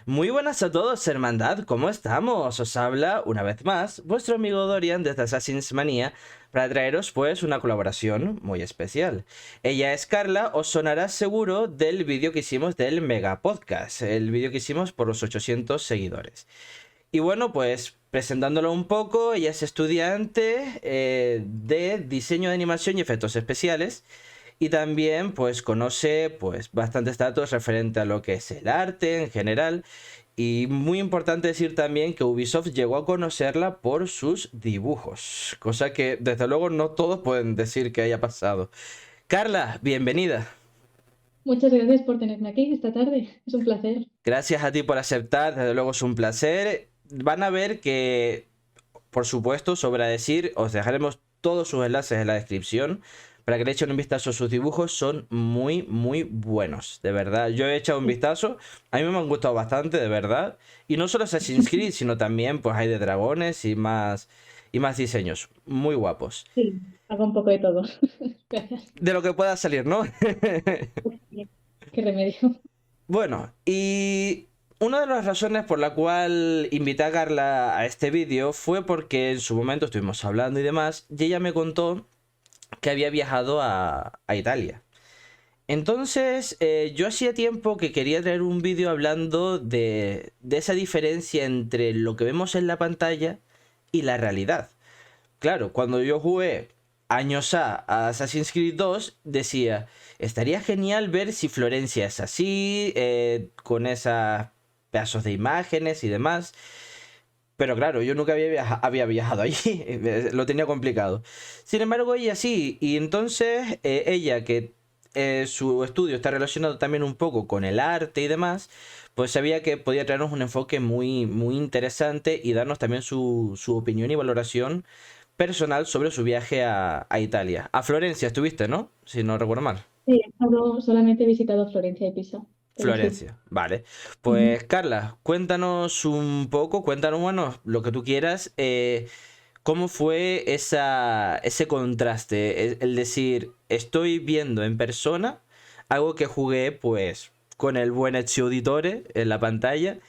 Muy buenas a todos, hermandad, ¿cómo estamos? Os habla, una vez más, vuestro amigo Dorian desde Assassin's Manía para traeros pues una colaboración muy especial. Ella es Carla, os sonará seguro del vídeo que hicimos del Mega Podcast, el vídeo que hicimos por los 800 seguidores. Y bueno, pues presentándolo un poco, ella es estudiante de diseño de animación y efectos especiales. Y también pues conoce pues bastantes datos referente a lo que es el arte en general. Y muy importante decir también que Ubisoft llegó a conocerla por sus dibujos. Cosa que desde luego no todos pueden decir que haya pasado. Carla, bienvenida. Muchas gracias por tenerme aquí esta tarde. Es un placer. Gracias a ti por aceptar, desde luego es un placer. Van a ver que, por supuesto, sobra decir, os dejaremos todos sus enlaces en la descripción para que le echen un vistazo a sus dibujos. Son muy, muy buenos, de verdad. Yo he echado un vistazo, a mí me han gustado bastante, de verdad. Y no solo Assassin's Creed, sino también pues hay de dragones y más diseños. Muy guapos. Sí, hago un poco de todo. Gracias. De lo que pueda salir, ¿no? Bien. Qué remedio. Bueno, y una de las razones por la cual invité a Carla a este vídeo fue porque en su momento estuvimos hablando y demás, y ella me contó que había viajado a Italia. Entonces, yo hacía tiempo que quería traer un vídeo hablando de esa diferencia entre lo que vemos en la pantalla y la realidad. Claro, cuando yo jugué años a Assassin's Creed 2, decía, estaría genial ver si Florencia es así, con esos pedazos de imágenes y demás. Pero claro, yo nunca había viajado allí, lo tenía complicado. Sin embargo, ella sí, y entonces ella que su estudio está relacionado también un poco con el arte y demás, pues sabía que podía traernos un enfoque muy, muy interesante y darnos también su opinión y valoración personal sobre su viaje a Italia. A Florencia estuviste, ¿no? Si no recuerdo mal. Sí, solamente he visitado Florencia y Pisa, pero sí. Florencia, vale. Ujú. Pues Carla, cuéntanos un poco, cuéntanos, bueno, lo que tú quieras. ¿Cómo fue ese contraste? El decir, estoy viendo en persona algo que jugué, pues, con el buen Ezio Auditore en la pantalla.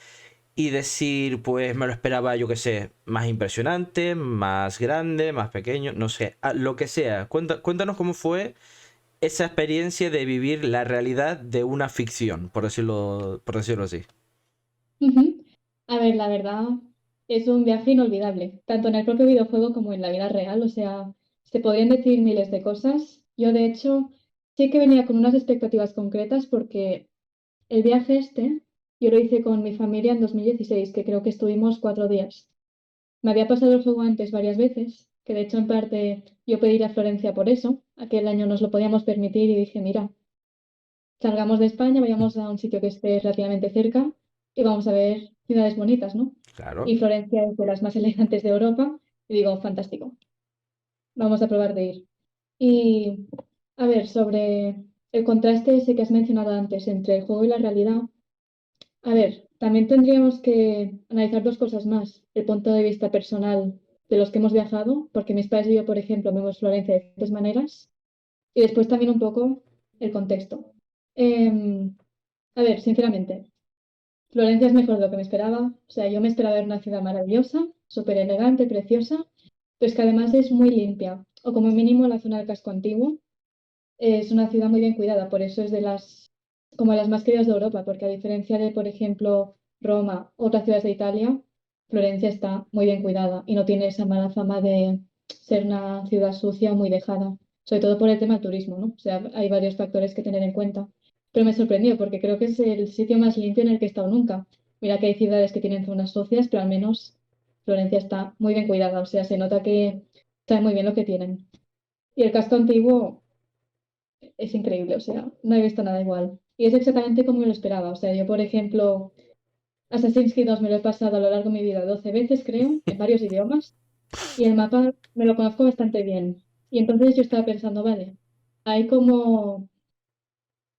Y decir, pues me lo esperaba, yo que sé, más impresionante, más grande, más pequeño, no sé, lo que sea. Cuéntanos cómo fue esa experiencia de vivir la realidad de una ficción, por decirlo así. Ujú. A ver, la verdad es un viaje inolvidable, tanto en el propio videojuego como en la vida real. O sea, se podrían decir miles de cosas. Yo, de hecho, sí que venía con unas expectativas concretas porque el viaje este yo lo hice con mi familia en 2016, que creo que estuvimos 4 días. Me había pasado el juego antes varias veces, que de hecho en parte yo pedí ir a Florencia por eso. Aquel año nos lo podíamos permitir y dije, mira, salgamos de España, vayamos a un sitio que esté relativamente cerca y vamos a ver ciudades bonitas, ¿no? Claro. Y Florencia es de las más elegantes de Europa y digo, fantástico, vamos a probar de ir. Y a ver, sobre el contraste ese que has mencionado antes entre el juego y la realidad, a ver, también tendríamos que analizar dos cosas más. El punto de vista personal de los que hemos viajado, porque mis padres y yo, por ejemplo, vemos Florencia de diferentes maneras, y después también un poco el contexto. Em, a ver, sinceramente, Florencia es mejor de lo que me esperaba. O sea, yo me esperaba ver una ciudad maravillosa, súper elegante, preciosa, pero es que además es muy limpia, o como mínimo la zona del casco antiguo. Es una ciudad muy bien cuidada, por eso es de como las más queridas de Europa, porque a diferencia de, por ejemplo, Roma, otras ciudades de Italia, Florencia está muy bien cuidada y no tiene esa mala fama de ser una ciudad sucia o muy dejada, sobre todo por el tema del turismo, ¿no? O sea, hay varios factores que tener en cuenta. Pero me sorprendió porque creo que es el sitio más limpio en el que he estado nunca. Mira que hay ciudades que tienen zonas sucias, pero al menos Florencia está muy bien cuidada, o sea, se nota que saben muy bien lo que tienen. Y el casco antiguo es increíble, o sea, no he visto nada igual. Y es exactamente como me lo esperaba. O sea, yo, por ejemplo, Assassin's Creed 2 me lo he pasado a lo largo de mi vida 12 veces, creo, en varios idiomas, y el mapa me lo conozco bastante bien. Y entonces yo estaba pensando, vale, hay como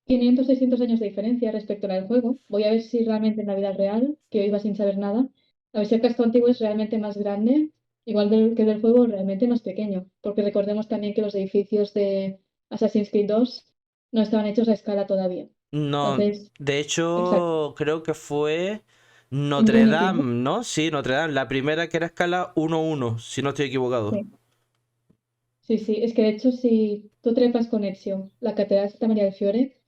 500, 600 años de diferencia respecto al juego. Voy a ver si realmente en la vida real, que yo iba sin saber nada, a ver si el casco antiguo es realmente más grande, igual que del juego, realmente más pequeño. Porque recordemos también que los edificios de Assassin's Creed 2 no estaban hechos a escala todavía. No, Entonces, de exacto. hecho, creo que fue. muy Notre nítido. Dame, ¿no? Sí, Notre Dame. La primera que era escala 1-1, si no estoy equivocado. Sí, sí, sí. Es que de hecho, si tú trepas con Ezio la Catedral de Santa María del Fiore,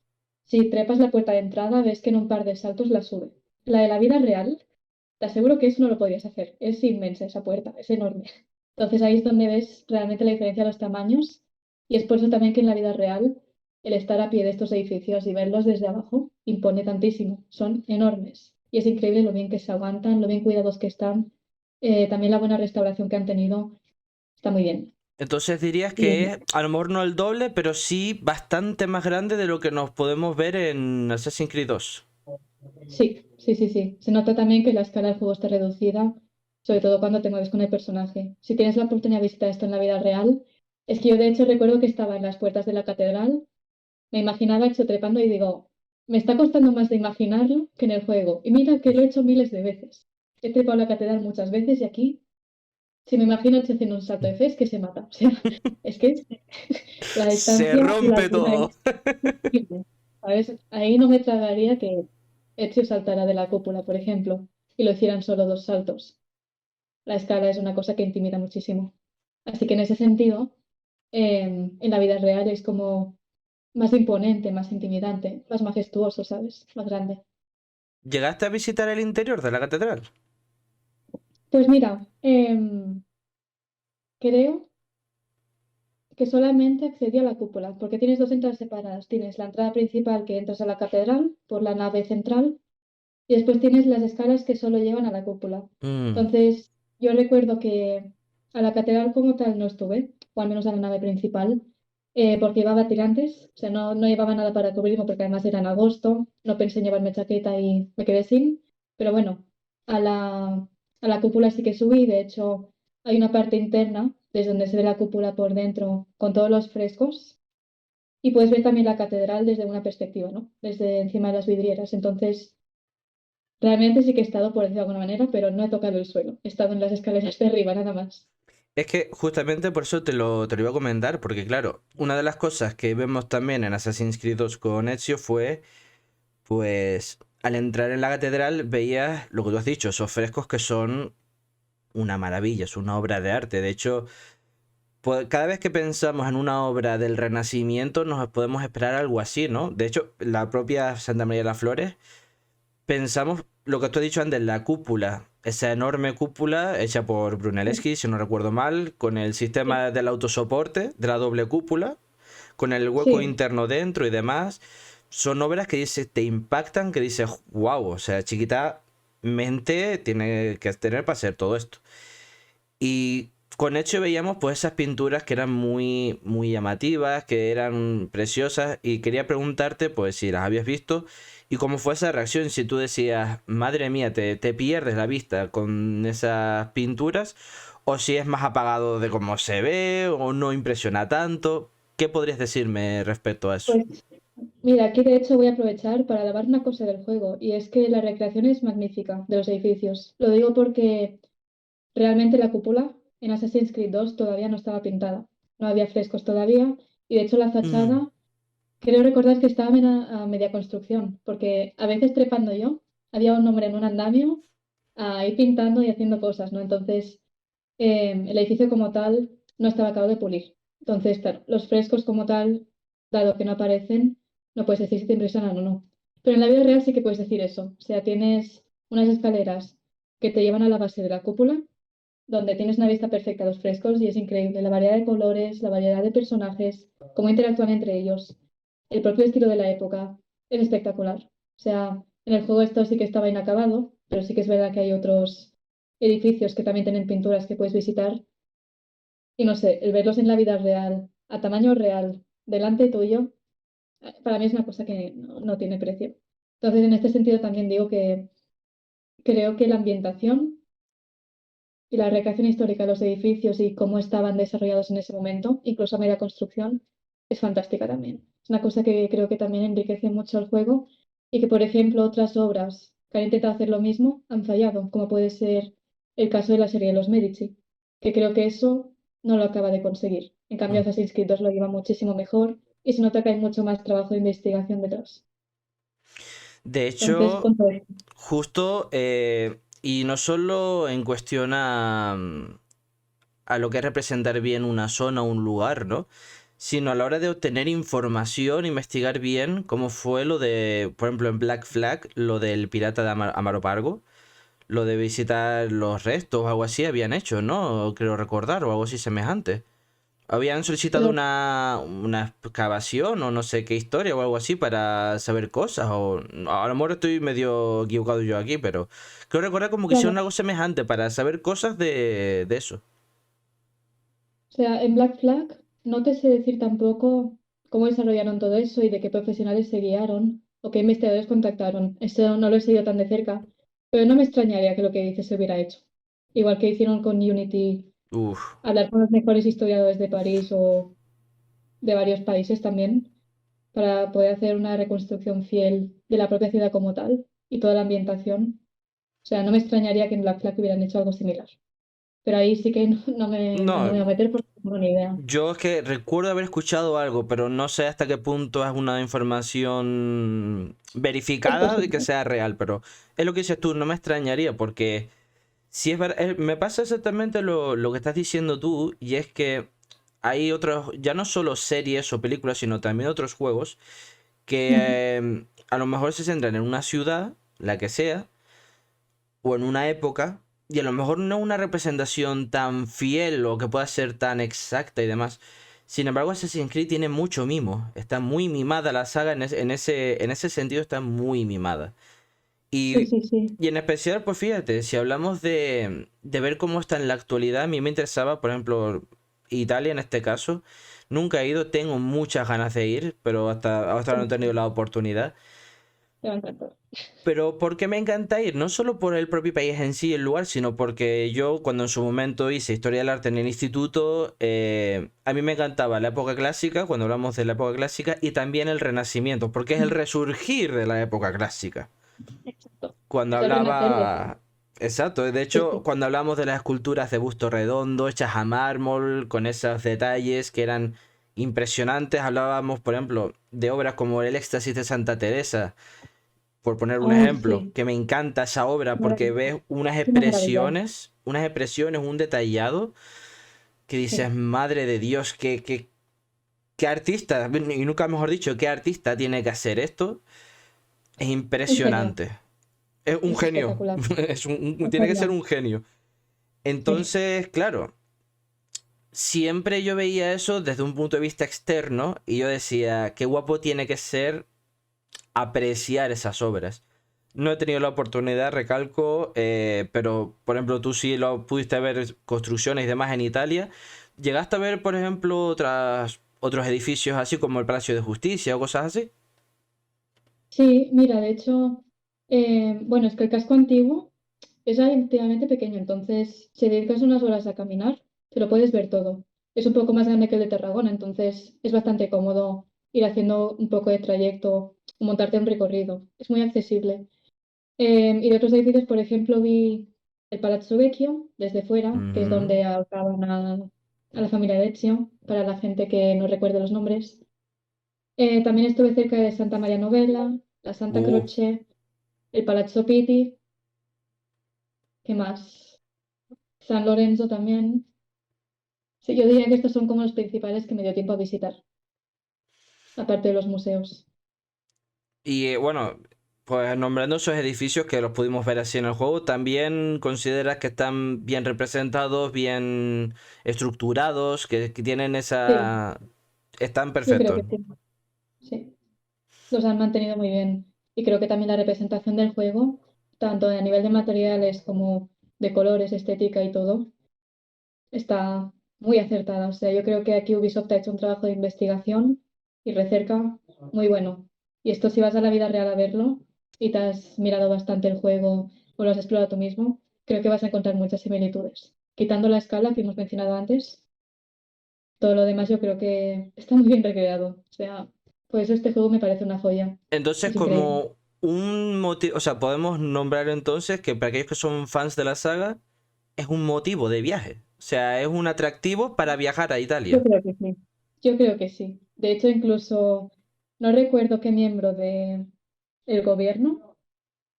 si trepas la puerta de entrada, ves que en un par de saltos la sube. La de la vida real, te aseguro que eso no lo podrías hacer. Es inmensa esa puerta, es enorme. Entonces ahí es donde ves realmente la diferencia de los tamaños. Y es por eso también que en la vida real el estar a pie de estos edificios y verlos desde abajo impone tantísimo. Son enormes. Y es increíble lo bien que se aguantan, lo bien cuidados que están. También la buena restauración que han tenido. Está muy bien. Entonces dirías que Y es a lo mejor no el doble, pero sí bastante más grande de lo que nos podemos ver en Assassin's Creed 2. sí, sí, sí, sí. Se nota también que la escala del juego está reducida, sobre todo cuando te mueves con el personaje. Si tienes la oportunidad de visitar esto en la vida real, es que yo de hecho recuerdo que estaba en las puertas de la catedral, me imaginaba hecho trepando y digo, me está costando más de imaginarlo que en el juego. Y mira que lo he hecho miles de veces. He trepado la catedral muchas veces y aquí, si me imagino hecho haciendo un salto de fe, es que se mata. O sea, es que la Se distancia y la rompe altura todo. es increíble. ¿Sabes? Ahí no me tragaría que Ezio saltara de la cúpula, por ejemplo, y lo hicieran solo dos saltos. La escala es una cosa que intimida muchísimo. Así que en ese sentido, en la vida real es como más imponente, más intimidante, más majestuoso, ¿sabes? Más grande. ¿Llegaste a visitar el interior de la catedral? Pues mira, creo que solamente accedí a la cúpula, porque tienes dos entradas separadas. Tienes la entrada principal que entras a la catedral por la nave central y después tienes las escalas que solo llevan a la cúpula. Mm. Entonces, yo recuerdo que a la catedral como tal no estuve, o al menos a la nave principal, porque llevaba tirantes, o sea, no llevaba nada para cubrirme porque además era en agosto, no pensé en llevarme chaqueta y me quedé sin, pero bueno, a la cúpula sí que subí, de hecho hay una parte interna desde donde se ve la cúpula por dentro con todos los frescos y puedes ver también la catedral desde una perspectiva, ¿no? Desde encima de las vidrieras, entonces... Realmente sí que he estado, por decirlo de alguna manera, pero no he tocado el suelo. He estado en las escaleras de arriba, nada más. Es que justamente por eso te lo iba a comentar, porque claro, una de las cosas que vemos también en Assassin's Creed 2 con Ezio fue, pues, al entrar en la catedral veías lo que tú has dicho, esos frescos que son una maravilla, es una obra de arte. De hecho, pues, cada vez que pensamos en una obra del Renacimiento nos podemos esperar algo así, ¿no? De hecho, la propia Santa María de las Flores, pensamos lo que tú has dicho antes, la cúpula, esa enorme cúpula hecha por Brunelleschi, si no recuerdo mal, con el Sí, sistema del autosoporte, de la doble cúpula, con el hueco sí, interno dentro y demás. Son obras que te impactan, que dices, wow, o sea, chiquita mente tiene que tener para hacer todo esto. Y con hecho veíamos pues esas pinturas que eran muy, muy llamativas, que eran preciosas y quería preguntarte pues si las habías visto y cómo fue esa reacción, si tú decías, madre mía, te pierdes la vista con esas pinturas o si es más apagado de cómo se ve o no impresiona tanto. ¿Qué podrías decirme respecto a eso? pues mira, aquí de hecho voy a aprovechar para alabar una cosa del juego, y es que la recreación es magnífica de los edificios. Lo digo porque realmente la cúpula en Assassin's Creed 2 todavía no estaba pintada. No había frescos todavía, y de hecho la Mm, fachada, creo recordar que estaba a media construcción, porque a veces trepando yo, había un hombre en un andamio ahí pintando y haciendo cosas, ¿no? Entonces, el edificio como tal no estaba acabado de pulir. Entonces, claro, los frescos como tal, dado que no aparecen, no puedes decir si te impresionan o no. Pero en la vida real sí que puedes decir eso. O sea, tienes unas escaleras que te llevan a la base de la cúpula, donde tienes una vista perfecta a los frescos y es increíble la variedad de colores, la variedad de personajes, cómo interactúan entre ellos, el propio estilo de la época. Es espectacular. O sea, en el juego esto sí que estaba inacabado, pero sí que es verdad que hay otros edificios que también tienen pinturas que puedes visitar. Y no sé, el verlos en la vida real, a tamaño real, delante tuyo, para mí es una cosa que no tiene precio. Entonces, en este sentido también digo que creo que la ambientación y la recreación histórica de los edificios y cómo estaban desarrollados en ese momento, incluso a media construcción, es fantástica también. Es una cosa que creo que también enriquece mucho el juego y que, por ejemplo, otras obras que han intentado hacer lo mismo han fallado, como puede ser el caso de la serie de los Medici, que creo que eso no lo acaba de conseguir. En cambio, mm. Assassin's Creed 2 lo lleva muchísimo mejor y se nota que hay mucho más trabajo de investigación detrás. De Entonces, hecho, con todo esto. justo, y no solo en cuestión a lo que es representar bien una zona o un lugar, ¿no? Sino a la hora de obtener información, investigar bien cómo fue lo de, por ejemplo, en Black Flag, lo del pirata de Amaro Pargo, lo de visitar los restos o algo así habían hecho, ¿no? Creo recordar, o algo así semejante. Habían solicitado Pero, una excavación o no sé qué historia o algo así para saber cosas. O a lo mejor estoy medio equivocado yo aquí, pero creo recordar como que claro, hicieron algo semejante para saber cosas de eso. o sea, en Black Flag no te sé decir tampoco cómo desarrollaron todo eso y de qué profesionales se guiaron o qué investigadores contactaron. Eso no lo he seguido tan de cerca, pero no me extrañaría que lo que dices se hubiera hecho. Igual que hicieron con Unity, Uf. hablar con los mejores historiadores de París o de varios países también, para poder hacer una reconstrucción fiel de la propia ciudad como tal y toda la ambientación. O sea, no me extrañaría que en Black Flag hubieran hecho algo similar. Pero ahí sí que no me No, voy a meter porque no tengo ni idea. yo es que recuerdo haber escuchado algo, pero no sé hasta qué punto es una información Es verificada de que posible. sea real, pero es lo que dices tú, no me extrañaría porque si es verdad, me pasa exactamente lo que estás diciendo tú, y es que hay otros, ya no solo series o películas, sino también otros juegos que Ujú. a lo mejor se centran en una ciudad, la que sea, o en una época, y a lo mejor no una representación tan fiel o que pueda ser tan exacta y demás. Sin embargo, Assassin's Creed tiene mucho mimo. Está muy mimada la saga, en ese sentido está muy mimada. Sí, Y, sí, sí. y en especial, pues fíjate, si hablamos de ver cómo está en la actualidad, a mí me interesaba, por ejemplo, Italia en este caso. Nunca he ido, tengo muchas ganas de ir, pero hasta ahora no he tenido la oportunidad. Te va a encantar. Pero ¿por qué me encanta ir? No solo por el propio país en sí, el lugar, sino porque yo cuando en su momento hice historia del arte en el instituto, a mí me encantaba la época clásica, cuando hablamos de la época clásica, y también el Renacimiento, porque es el Mm. resurgir de la época clásica. Exacto. Cuando Es el renacer de hablaba... Exacto, de sí, hecho, sí. cuando hablamos de las esculturas de busto redondo, hechas a mármol, con esos detalles que eran impresionantes, hablábamos, por ejemplo, de obras como El éxtasis de Santa Teresa, por poner un Oh, ejemplo, sí. que me encanta esa obra porque Maravilloso. ves Es una maravilla. unas expresiones, un detallado que dices, Sí. madre de Dios, qué artista, y nunca mejor dicho, qué artista tiene que hacer esto. Es Un genio. impresionante. Es un Es genio. espectacular. Un Tiene que ser genio. un genio. Sí. Entonces, claro, siempre yo veía eso desde un punto de vista externo y yo decía, qué guapo tiene que ser apreciar esas obras. No he tenido la oportunidad, recalco, pero por ejemplo tú sí lo pudiste ver construcciones y demás en Italia. ¿Llegaste a ver, por ejemplo, otros edificios así como el Palacio de Justicia o cosas así? Sí, mira, de hecho, bueno, es que el casco antiguo es relativamente pequeño, entonces si dedicas unas horas a caminar, te lo puedes ver todo. Es un poco más grande que el de Tarragona, entonces es bastante cómodo ir haciendo un poco de trayecto, montarte un recorrido. Es muy accesible. Y de otros edificios, por ejemplo, vi el Palazzo Vecchio desde fuera, que es Ujú. donde alojaban a la familia de Ezio, para la gente que no recuerde los nombres. También estuve cerca de Santa María Novella, la Santa Uh, Croce, el Palazzo Pitti, ¿qué más? San Lorenzo también. Sí, yo diría que estos son como los principales que me dio tiempo a visitar, aparte de los museos. y bueno, pues nombrando esos edificios que los pudimos ver así en el juego, ¿también consideras que están bien representados, bien estructurados, que tienen Sí, esa... Están yo creo perfectos? que sí. Sí, los han mantenido muy bien. Y creo que también la representación del juego, tanto a nivel de materiales como de colores, estética y todo, está muy acertada. O sea, yo creo que aquí Ubisoft ha hecho un trabajo de investigación y recerca muy bueno. Y esto si vas a la vida real a verlo y te has mirado bastante el juego o lo has explorado tú mismo, creo que vas a encontrar muchas similitudes. Quitando la escala que hemos mencionado antes, todo lo demás yo creo que está muy bien recreado. O sea, por eso este juego me parece una joya. Entonces, Es increíble. como un motivo, o sea, podemos nombrar entonces que para aquellos que son fans de la saga, es un motivo de viaje. O sea, es un atractivo para viajar a Yo Italia. creo que sí. Yo creo que sí. De hecho, incluso no recuerdo qué miembro de el gobierno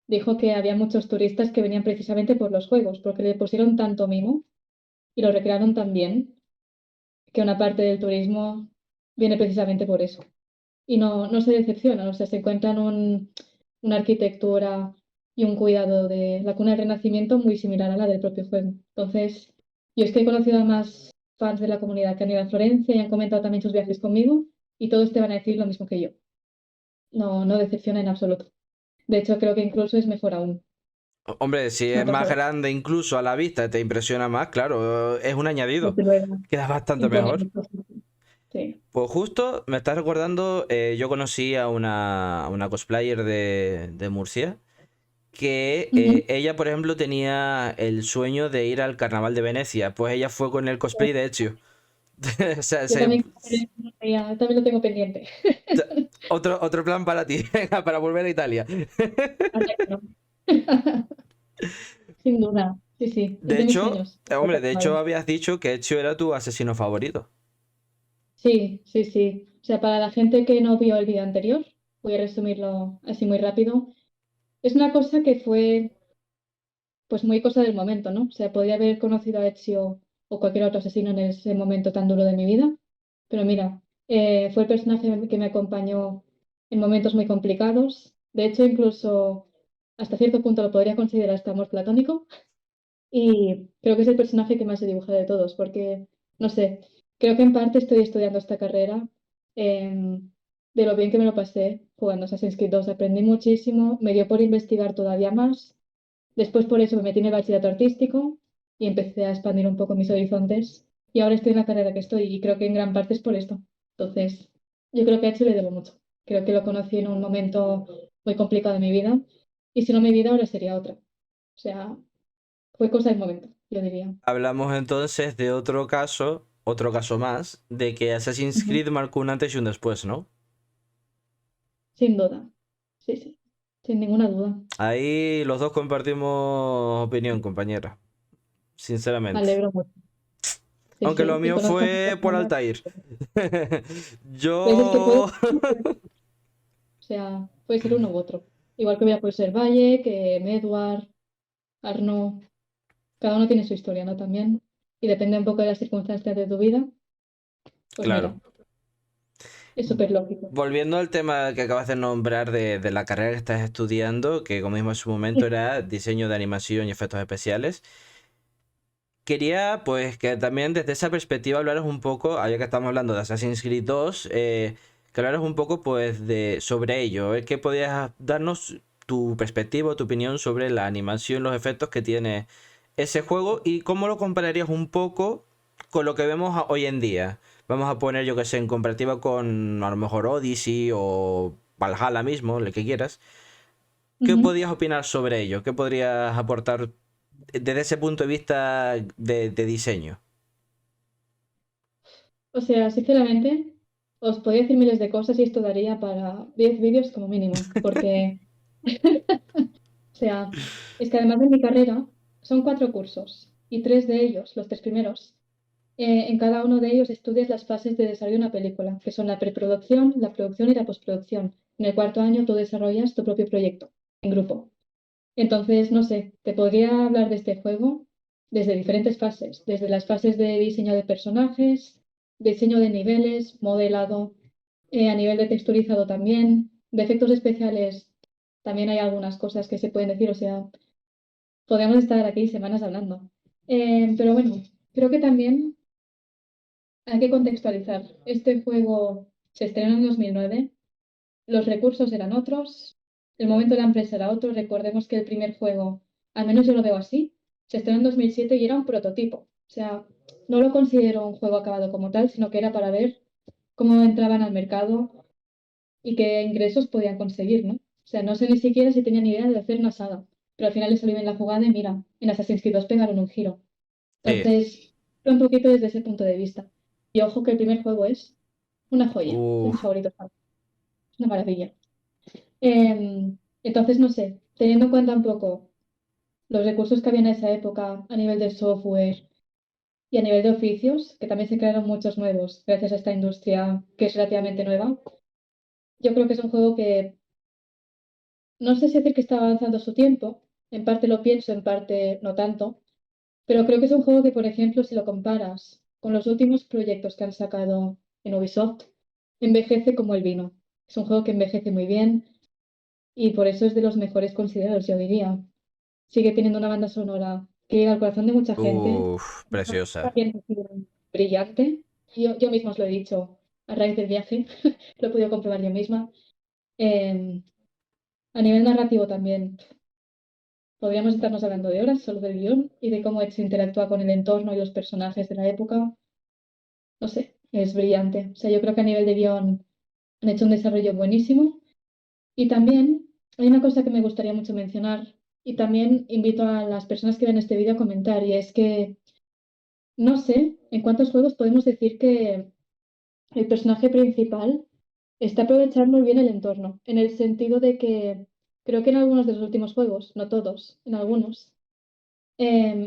dijo que había muchos turistas que venían precisamente por los juegos, porque le pusieron tanto mimo y lo recrearon tan bien que una parte del turismo viene precisamente por eso. Y no se decepcionan, o sea, se encuentran una arquitectura y un cuidado de la cuna del Renacimiento muy similar a la del propio juego. Entonces, yo es que he conocido a más fans de la comunidad que han ido a Florencia y han comentado también sus viajes conmigo y todos te van a decir lo mismo que yo. No decepciona en absoluto. De hecho, creo que incluso es mejor aún. Hombre, si Me es ha más pasado, grande incluso a la vista, te impresiona más, claro, es un añadido. desde luego, Queda bastante impone mejor. mucho. Sí. Pues justo me estás recordando, yo conocí a una cosplayer de Murcia, que Ujú. ella, por ejemplo, tenía el sueño de ir al Carnaval de Venecia. Pues ella fue con el cosplay de Ezio. O sea, Yo también, también lo tengo pendiente. otro plan para ti, venga, para volver a Italia. Anda que no. Sin duda, sí, sí, es De de mis hecho, sueños. hombre, de hecho habías dicho que Ezio era tu asesino favorito. Sí, sí, sí. O sea, para la gente que no vio el vídeo anterior, voy a resumirlo así muy rápido. Es una cosa que fue, pues, muy cosa del momento, ¿no? O sea, podría haber conocido a Ezio o cualquier otro asesino en ese momento tan duro de mi vida. Pero mira, fue el personaje que me acompañó en momentos muy complicados. De hecho, incluso hasta cierto punto lo podría considerar hasta amor platónico. Y creo que es el personaje que más he dibujado de todos, porque, no sé, creo que en parte estoy estudiando esta carrera de lo bien que me lo pasé jugando Assassin's Creed 2. Aprendí muchísimo, me dio por investigar todavía más. Después por eso me metí en el bachillerato artístico y empecé a expandir un poco mis horizontes. Y ahora estoy en la carrera que estoy y creo que en gran parte es por esto. Entonces, yo creo que a Ezio le debo mucho. Creo que lo conocí en un momento muy complicado de mi vida y si no mi vida ahora sería otra. O sea, fue cosa del momento, yo diría. Hablamos entonces de otro caso más, de que Assassin's Ujú. Creed marcó un antes y un después, ¿no? Sin duda. Sí, sí. Sin ninguna duda. Ahí los dos compartimos opinión, compañera, Me sinceramente. alegro mucho. Sí, Aunque lo sí. Y mío conozco fue muchas por personas. Altair. ¿Ves? Es que puede Yo... ser, o sea, puede ser uno u otro. Igual que hubiera puede ser Valle, que Medward, Arnaud. Cada uno tiene su historia, ¿no? También. Y depende un poco de las circunstancias de tu vida. Pues Claro. mira, es súper lógico. Volviendo al tema que acabas de nombrar de la carrera que estás estudiando, que como mismo en su momento era diseño de animación y efectos especiales, quería pues que también desde esa perspectiva hablaras un poco, ya que estamos hablando de Assassin's Creed 2, que hablaras un poco pues de sobre ello, que podías darnos tu perspectiva o tu opinión sobre la animación, los efectos que tiene ese juego y cómo lo compararías un poco con lo que vemos hoy en día. Vamos a poner, yo que sé, en comparativa con a lo mejor Odyssey o Valhalla mismo, el que quieras. ¿Qué Ujú. podrías opinar sobre ello? ¿Qué podrías aportar desde ese punto de vista de diseño? O sea, sinceramente, os podría decir miles de cosas y esto daría para 10 vídeos como mínimo. Porque, o sea, es que además de mi carrera, son 4 cursos. Y 3 de ellos, los 3 primeros, en cada uno de ellos estudias las fases de desarrollo de una película, que son la preproducción, la producción y la postproducción. En el cuarto año tú desarrollas tu propio proyecto en grupo. Entonces, no sé, te podría hablar de este juego desde diferentes fases, desde las fases de diseño de personajes, diseño de niveles, modelado, a nivel de texturizado también, de efectos especiales también hay algunas cosas que se pueden decir, o sea, podríamos estar aquí semanas hablando. Pero bueno, creo que también hay que contextualizar. Este juego se estrenó en 2009, los recursos eran otros, el momento de la empresa era otro. Recordemos que el primer juego, al menos yo lo veo así, se estrenó en 2007 y era un prototipo. O sea, no lo considero un juego acabado como tal, sino que era para ver cómo entraban al mercado y qué ingresos podían conseguir, ¿no? O sea, no sé ni siquiera si tenían idea de hacer una saga, pero al final les salió bien la jugada y mira, en Assassin's Creed 2 pegaron un giro. Sí. Entonces, un poquito desde ese punto de vista. Y ojo que el primer juego es una joya, de Uh, mis favoritos. Es una maravilla. Entonces, no sé, teniendo en cuenta un poco los recursos que había en esa época a nivel de software y a nivel de oficios, que también se crearon muchos nuevos gracias a esta industria que es relativamente nueva, yo creo que es un juego que no sé si decir que está avanzando su tiempo, en parte lo pienso, en parte no tanto, pero creo que es un juego que, por ejemplo, si lo comparas con los últimos proyectos que han sacado en Ubisoft, envejece como el vino. Es un juego que envejece muy bien y por eso es de los mejores considerados, yo diría. Sigue teniendo una banda sonora que llega al corazón de mucha gente. Uf, preciosa. También brillante. Yo misma os lo he dicho a raíz del viaje, lo he podido comprobar yo misma. Eh, a nivel narrativo también, podríamos estarnos hablando de horas solo del guión y de cómo se interactúa con el entorno y los personajes de la época. No sé, es brillante. O sea, yo creo que a nivel de guión han hecho un desarrollo buenísimo. Y también hay una cosa que me gustaría mucho mencionar y también invito a las personas que ven este vídeo a comentar y es que no sé en cuántos juegos podemos decir que el personaje principal está aprovechando bien el entorno, en el sentido de que creo que en algunos de los últimos juegos, no todos, en algunos,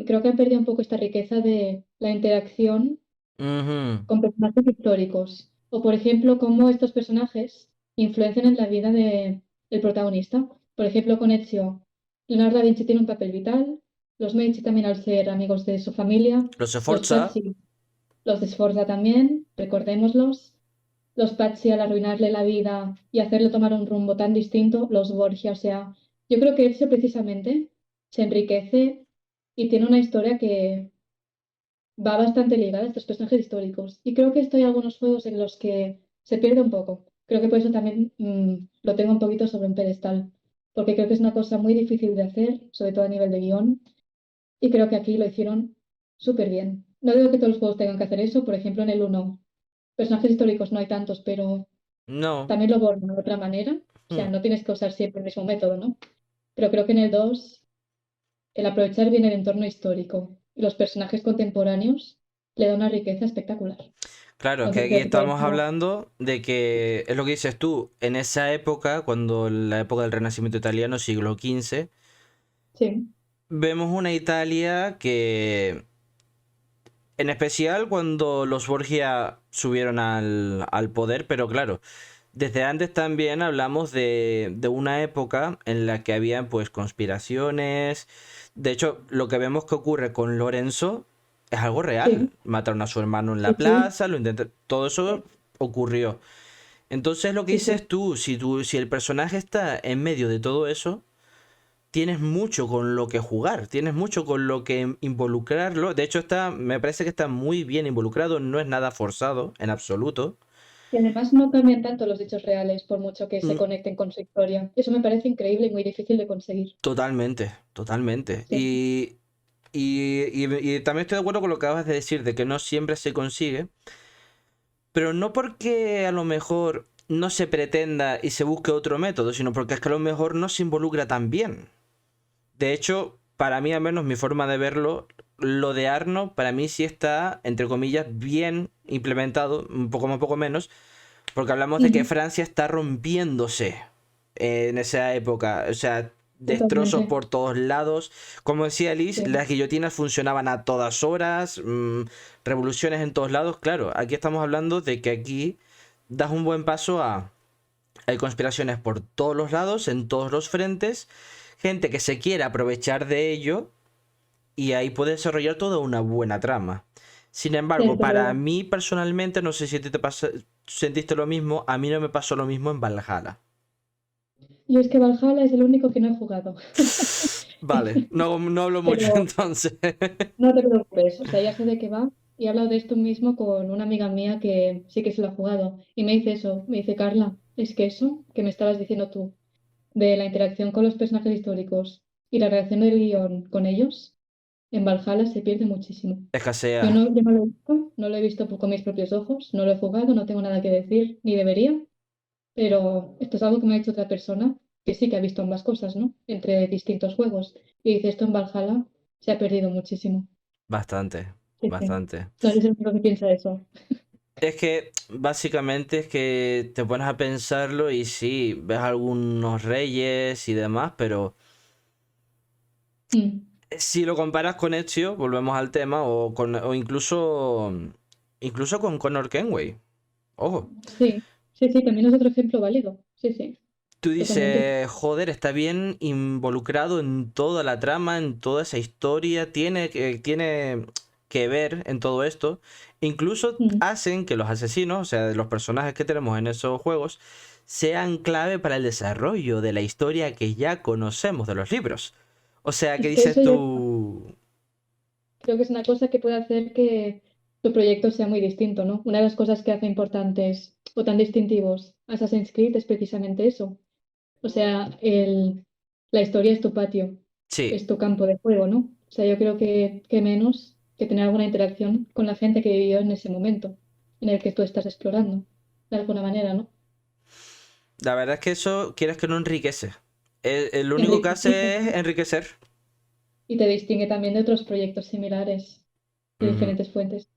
creo que han perdido un poco esta riqueza de la interacción Ujú. con personajes históricos. O, por ejemplo, cómo estos personajes influencian en la vida del protagonista. Por ejemplo, con Ezio, Leonardo da Vinci tiene un papel vital, los Medici también al ser amigos de su familia, Los los Sforza, Pazzi, los de Sforza también, recordémoslos, los Pazzi al arruinarle la vida y hacerle tomar un rumbo tan distinto, los Borgia, o sea, yo creo que Ezio precisamente se enriquece y tiene una historia que va bastante ligada a estos personajes históricos. Y creo que esto hay algunos juegos en los que se pierde un poco. Creo que por eso también lo tengo un poquito sobre un pedestal, porque creo que es una cosa muy difícil de hacer, sobre todo a nivel de guión, y creo que aquí lo hicieron súper bien. No digo que todos los juegos tengan que hacer eso, por ejemplo, en el uno personajes históricos no hay tantos, pero no. también lo abordan de otra manera. O sea, Mm. no tienes que usar siempre el mismo método, ¿no? Pero creo que en el 2 el aprovechar bien el entorno histórico y los personajes contemporáneos le da una riqueza espectacular. Claro, es No que sé qué aquí os estamos parece. hablando de que es lo que dices tú, en esa época, cuando la época del Renacimiento italiano, siglo XV, Sí, vemos una Italia que, en especial cuando los Borgia subieron al poder, pero claro, desde antes también hablamos de una época en la que había pues conspiraciones. De hecho, lo que vemos que ocurre con Lorenzo es algo real. sí, Mataron a su hermano en sí, la sí, plaza, lo intentaron, todo eso sí, ocurrió. Entonces lo que sí, sí, dices tú, si el personaje está en medio de todo eso, tienes mucho con lo que jugar, tienes mucho con lo que involucrarlo. De hecho, me parece que está muy bien involucrado, no es nada forzado en absoluto. y además no cambian tanto los hechos reales por mucho que se Mm, conecten con su historia. Eso me parece increíble y muy difícil de conseguir. Totalmente, totalmente. Sí, Y también estoy de acuerdo con lo que acabas de decir, de que no siempre se consigue, pero no porque a lo mejor no se pretenda y se busque otro método, sino porque es que a lo mejor no se involucra tan bien. De hecho, para mí, al menos mi forma de verlo, lo de Arno, para mí sí está, entre comillas, bien implementado, un poco menos, porque hablamos de que ujú, Francia está rompiéndose en esa época. O sea, destrozos totalmente. por todos lados. Como decía Liz, Sí, las guillotinas funcionaban a todas horas, revoluciones en todos lados. Claro, aquí estamos hablando de que aquí das un buen paso a... Hay conspiraciones por todos los lados, en todos los frentes, gente que se quiere aprovechar de ello y ahí puede desarrollar toda una buena trama. Sin embargo, desde para luego. mí personalmente, no sé si a ti sentiste lo mismo, a mí no me pasó lo mismo en Valhalla. Yo es que Valhalla es el único que no he jugado. Vale, no hablo mucho Pero entonces. no te preocupes, o sea, ya sé de qué va. Y he hablado de esto mismo con una amiga mía que sí que se lo ha jugado. Y me dice eso, me dice, Carla, es que eso que me estabas diciendo tú, de la interacción con los personajes históricos y la relación del guión con ellos, en Valhalla se pierde muchísimo. Escasea. Yo no lo he visto, no lo he visto con mis propios ojos, no lo he jugado, no tengo nada que decir, ni debería, pero esto es algo que me ha dicho otra persona que sí que ha visto ambas cosas, ¿no? Entre distintos juegos. Y dice, esto en Valhalla se ha perdido muchísimo. Bastante, Sí, sí. bastante. No eres el único que piensa eso. Es que básicamente es que te pones a pensarlo y sí, ves algunos reyes y demás, pero Mm. si lo comparas con Ezio, volvemos al tema, o incluso con Connor Kenway. Ojo. Sí, sí, sí, también es otro ejemplo válido. Sí, sí. Tú totalmente. dices, joder, está bien involucrado en toda la trama, en toda esa historia, tiene que ver en todo esto. Incluso Mm. hacen que los asesinos, o sea, los personajes que tenemos en esos juegos, sean clave para el desarrollo de la historia que ya conocemos de los libros. O sea, ¿qué Es que dices eso ya tú? creo que es una cosa que puede hacer que tu proyecto sea muy distinto, ¿no? Una de las cosas que hace importantes o tan distintivos Assassin's Creed es precisamente eso. O sea, la historia es tu patio, Sí, es tu campo de juego, ¿no? O sea, yo creo que menos que tener alguna interacción con la gente que vivió en ese momento en el que tú estás explorando, de alguna manera, ¿no? la verdad es que eso, quieres que no enriquece. Lo único que hace es Enriquece enriquecer. y te distingue también de otros proyectos similares de Ujú. diferentes fuentes.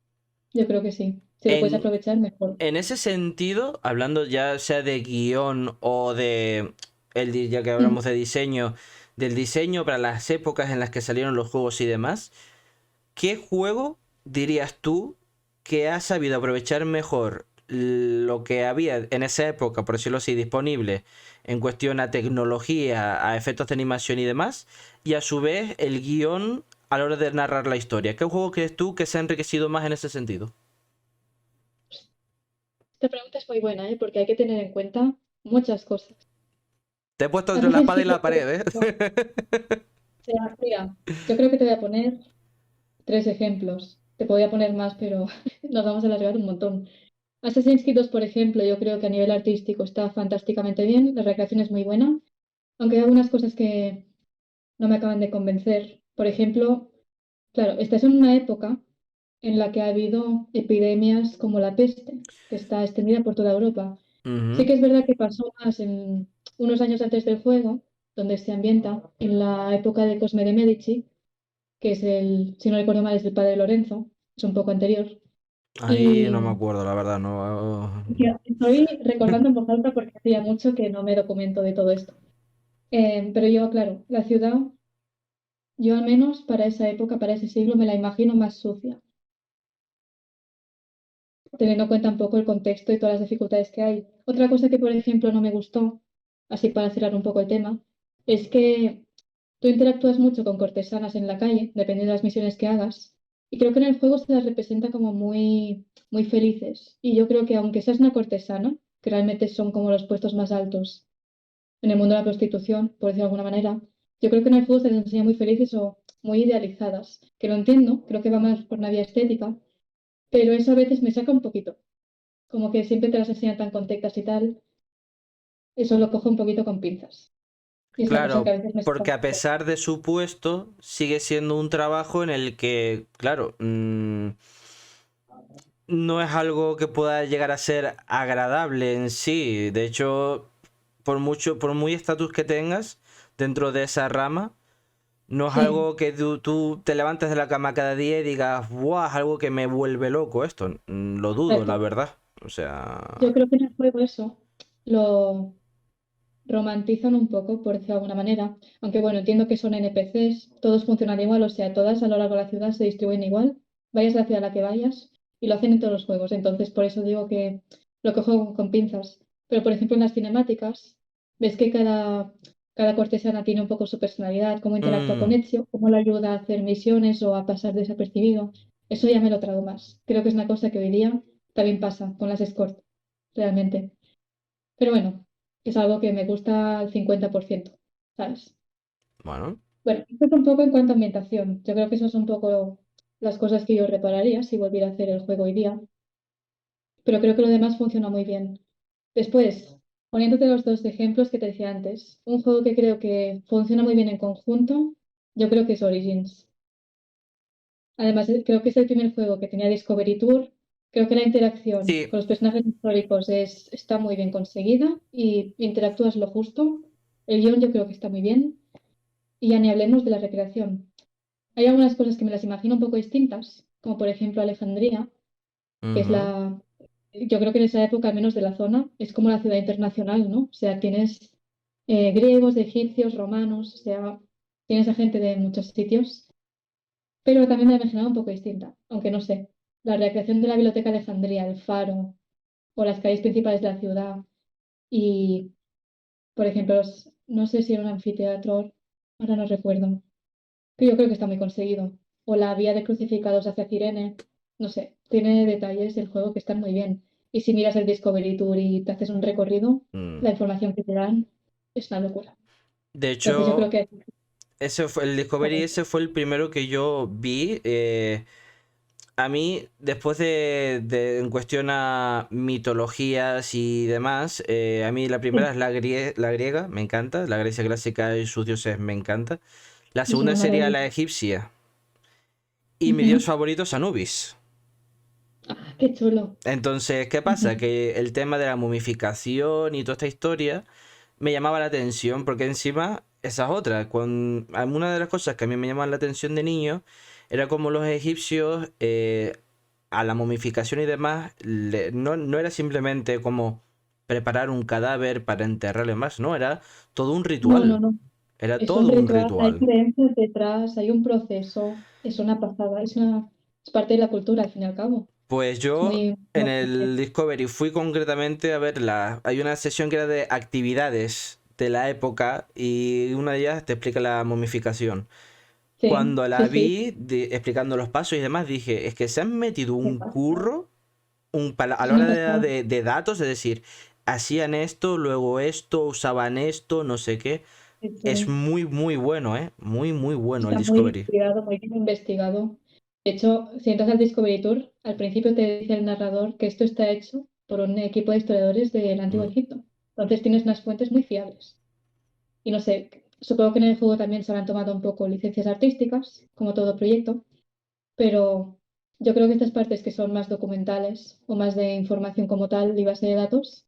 Yo creo que sí. Si lo puedes En, aprovechar, mejor. En ese sentido, hablando ya sea de guión o de, ya que Mm. hablamos de diseño, del diseño para las épocas en las que salieron los juegos y demás, ¿qué juego dirías tú que ha sabido aprovechar mejor lo que había en esa época, por decirlo así, disponible en cuestión a tecnología, a efectos de animación y demás, y a su vez el guión a la hora de narrar la historia? ¿Qué juego crees tú que se ha enriquecido más en ese sentido? Esta pregunta es muy buena, ¿eh? Porque hay que tener en cuenta muchas cosas. Te he puesto entre la Assassin's espada y Creed, la por pared, ejemplo, ¿eh? o sea, mira, yo creo que te voy a poner tres ejemplos. Te podría poner más, pero nos vamos a alargar un montón. Assassin's Creed 2, por ejemplo, yo creo que a nivel artístico está fantásticamente bien, la recreación es muy buena, aunque hay algunas cosas que no me acaban de convencer. Por ejemplo, claro, esta es en una época en la que ha habido epidemias como la peste, que está extendida por toda Europa. Sí Ujú. que es verdad que pasó más en unos años antes del juego, donde se ambienta en la época de Cosme de Medici, que es si no recuerdo mal, es el padre Lorenzo, es un poco anterior. Ahí no me Y acuerdo, la verdad, no. ya, estoy recordando en voz alta porque hacía mucho que no me documento de todo esto. Pero yo, claro, la ciudad, yo al menos para esa época, para ese siglo, me la imagino más sucia, teniendo en cuenta un poco el contexto y todas las dificultades que hay. Otra cosa que, por ejemplo, no me gustó, así para cerrar un poco el tema, es que tú interactúas mucho con cortesanas en la calle, dependiendo de las misiones que hagas, y creo que en el juego se las representa como muy, muy felices. Y yo creo que aunque seas una cortesana, que realmente son como los puestos más altos en el mundo de la prostitución, por decirlo de alguna manera, yo creo que en el juego se les enseña muy felices o muy idealizadas, que lo entiendo, creo que va más por una vía estética, pero eso a veces me saca un poquito, como que siempre te las enseñan tan contextas y tal, eso lo cojo un poquito con pinzas. Y es una cosa que a Claro, veces me saca porque un a poco. pesar de su puesto, sigue siendo un trabajo en el que, claro, no es algo que pueda llegar a ser agradable en sí. De hecho, por muy estatus que tengas dentro de esa rama, no es Sí, algo que tú te levantes de la cama cada día y digas, ¡buah! Es algo que me vuelve loco esto. Lo dudo, la exacto. verdad. O sea. Yo creo que en el juego eso lo romantizan un poco, por decirlo de alguna manera. Aunque bueno, entiendo que son NPCs, todos funcionan igual, o sea, todas a lo largo de la ciudad se distribuyen igual, vayas a la ciudad a la que vayas, y lo hacen en todos los juegos. Entonces, por eso digo que lo cojo con pinzas. Pero, por ejemplo, en las cinemáticas, ves que cada cortesana tiene un poco su personalidad, cómo interactúa con mm, Ezio, cómo le ayuda a hacer misiones o a pasar desapercibido. Eso ya me lo trago más. Creo que es una cosa que hoy día también pasa con las escort, realmente. Pero bueno, es algo que me gusta al 50%, ¿sabes? bueno. Bueno, esto es un poco en cuanto a ambientación. Yo creo que eso es un poco las cosas que yo repararía si volviera a hacer el juego hoy día, pero creo que lo demás funciona muy bien. Después, poniéndote los dos ejemplos que te decía antes, un juego que creo que funciona muy bien en conjunto, yo creo que es Origins. Además, creo que es el primer juego que tenía Discovery Tour. Creo que la interacción Sí, con los personajes históricos está muy bien conseguida y interactúas lo justo. El guión yo creo que está muy bien. Y ya ni hablemos de la recreación. Hay algunas cosas que me las imagino un poco distintas, como por ejemplo Alejandría, que es ujú. yo creo que en esa época, al menos de la zona, es como la ciudad internacional, ¿no? O sea, tienes griegos, egipcios, romanos, o sea, tienes a gente de muchos sitios, pero también me la imaginaba un poco distinta, aunque no sé. La recreación de la Biblioteca de Alejandría, el faro o las calles principales de la ciudad Por ejemplo, no sé si era un anfiteatro, ahora no recuerdo, pero yo creo que está muy conseguido. O la vía de crucificados hacia Cirene, no sé, tiene detalles del juego que están muy bien. Y si miras el Discovery Tour y te haces un recorrido, Mm. la información que te dan es una locura. De Entonces yo creo hecho, que ese fue el Discovery, ese fue el primero que yo vi. A mí, después en cuestión a mitologías y demás, a mí la primera sí, es la griega, me encanta. La Grecia clásica y sus dioses me encanta. La es segunda una sería maravilla. la egipcia. Y mi dios Ujú. favorito es Anubis. Ah, qué chulo. Entonces, ¿qué pasa? Ujú. Que el tema de la momificación y toda esta historia me llamaba la atención porque encima esas otras, una de las cosas que a mí me llamaban la atención de niño era como los egipcios a la momificación y demás no era simplemente como preparar un cadáver para enterrarlo más, no, era todo un No, no, ritual, no. era Es un todo un ritual, hay ritual. creencias detrás, hay un proceso, es una pasada, es parte de la cultura al fin y al cabo. Pues Es yo muy, en muy el fuerte. Discovery fui concretamente a verla. Hay una sesión que era de actividades de la época y una de ellas te explica la momificación. Sí, Cuando sí, la sí. vi explicando los pasos y demás, dije, es que se han metido Qué un pasada. curro a Es la una hora pasada. de datos, es decir, hacían esto, usaban esto, no sé qué. Sí, Es sí. muy, muy bueno, ¿eh? Muy, muy bueno el Está muy bien Discovery. cuidado, muy bien investigado. De hecho, si entras al Discovery Tour, al principio te dice el narrador que esto está hecho por un equipo de historiadores del Antiguo Mm. Egipto. Entonces tienes unas fuentes muy fiables. Y no sé, supongo que en el juego también se habrán tomado un poco licencias artísticas, como todo proyecto, pero yo creo que estas partes que son más documentales o más de información como tal y base de datos,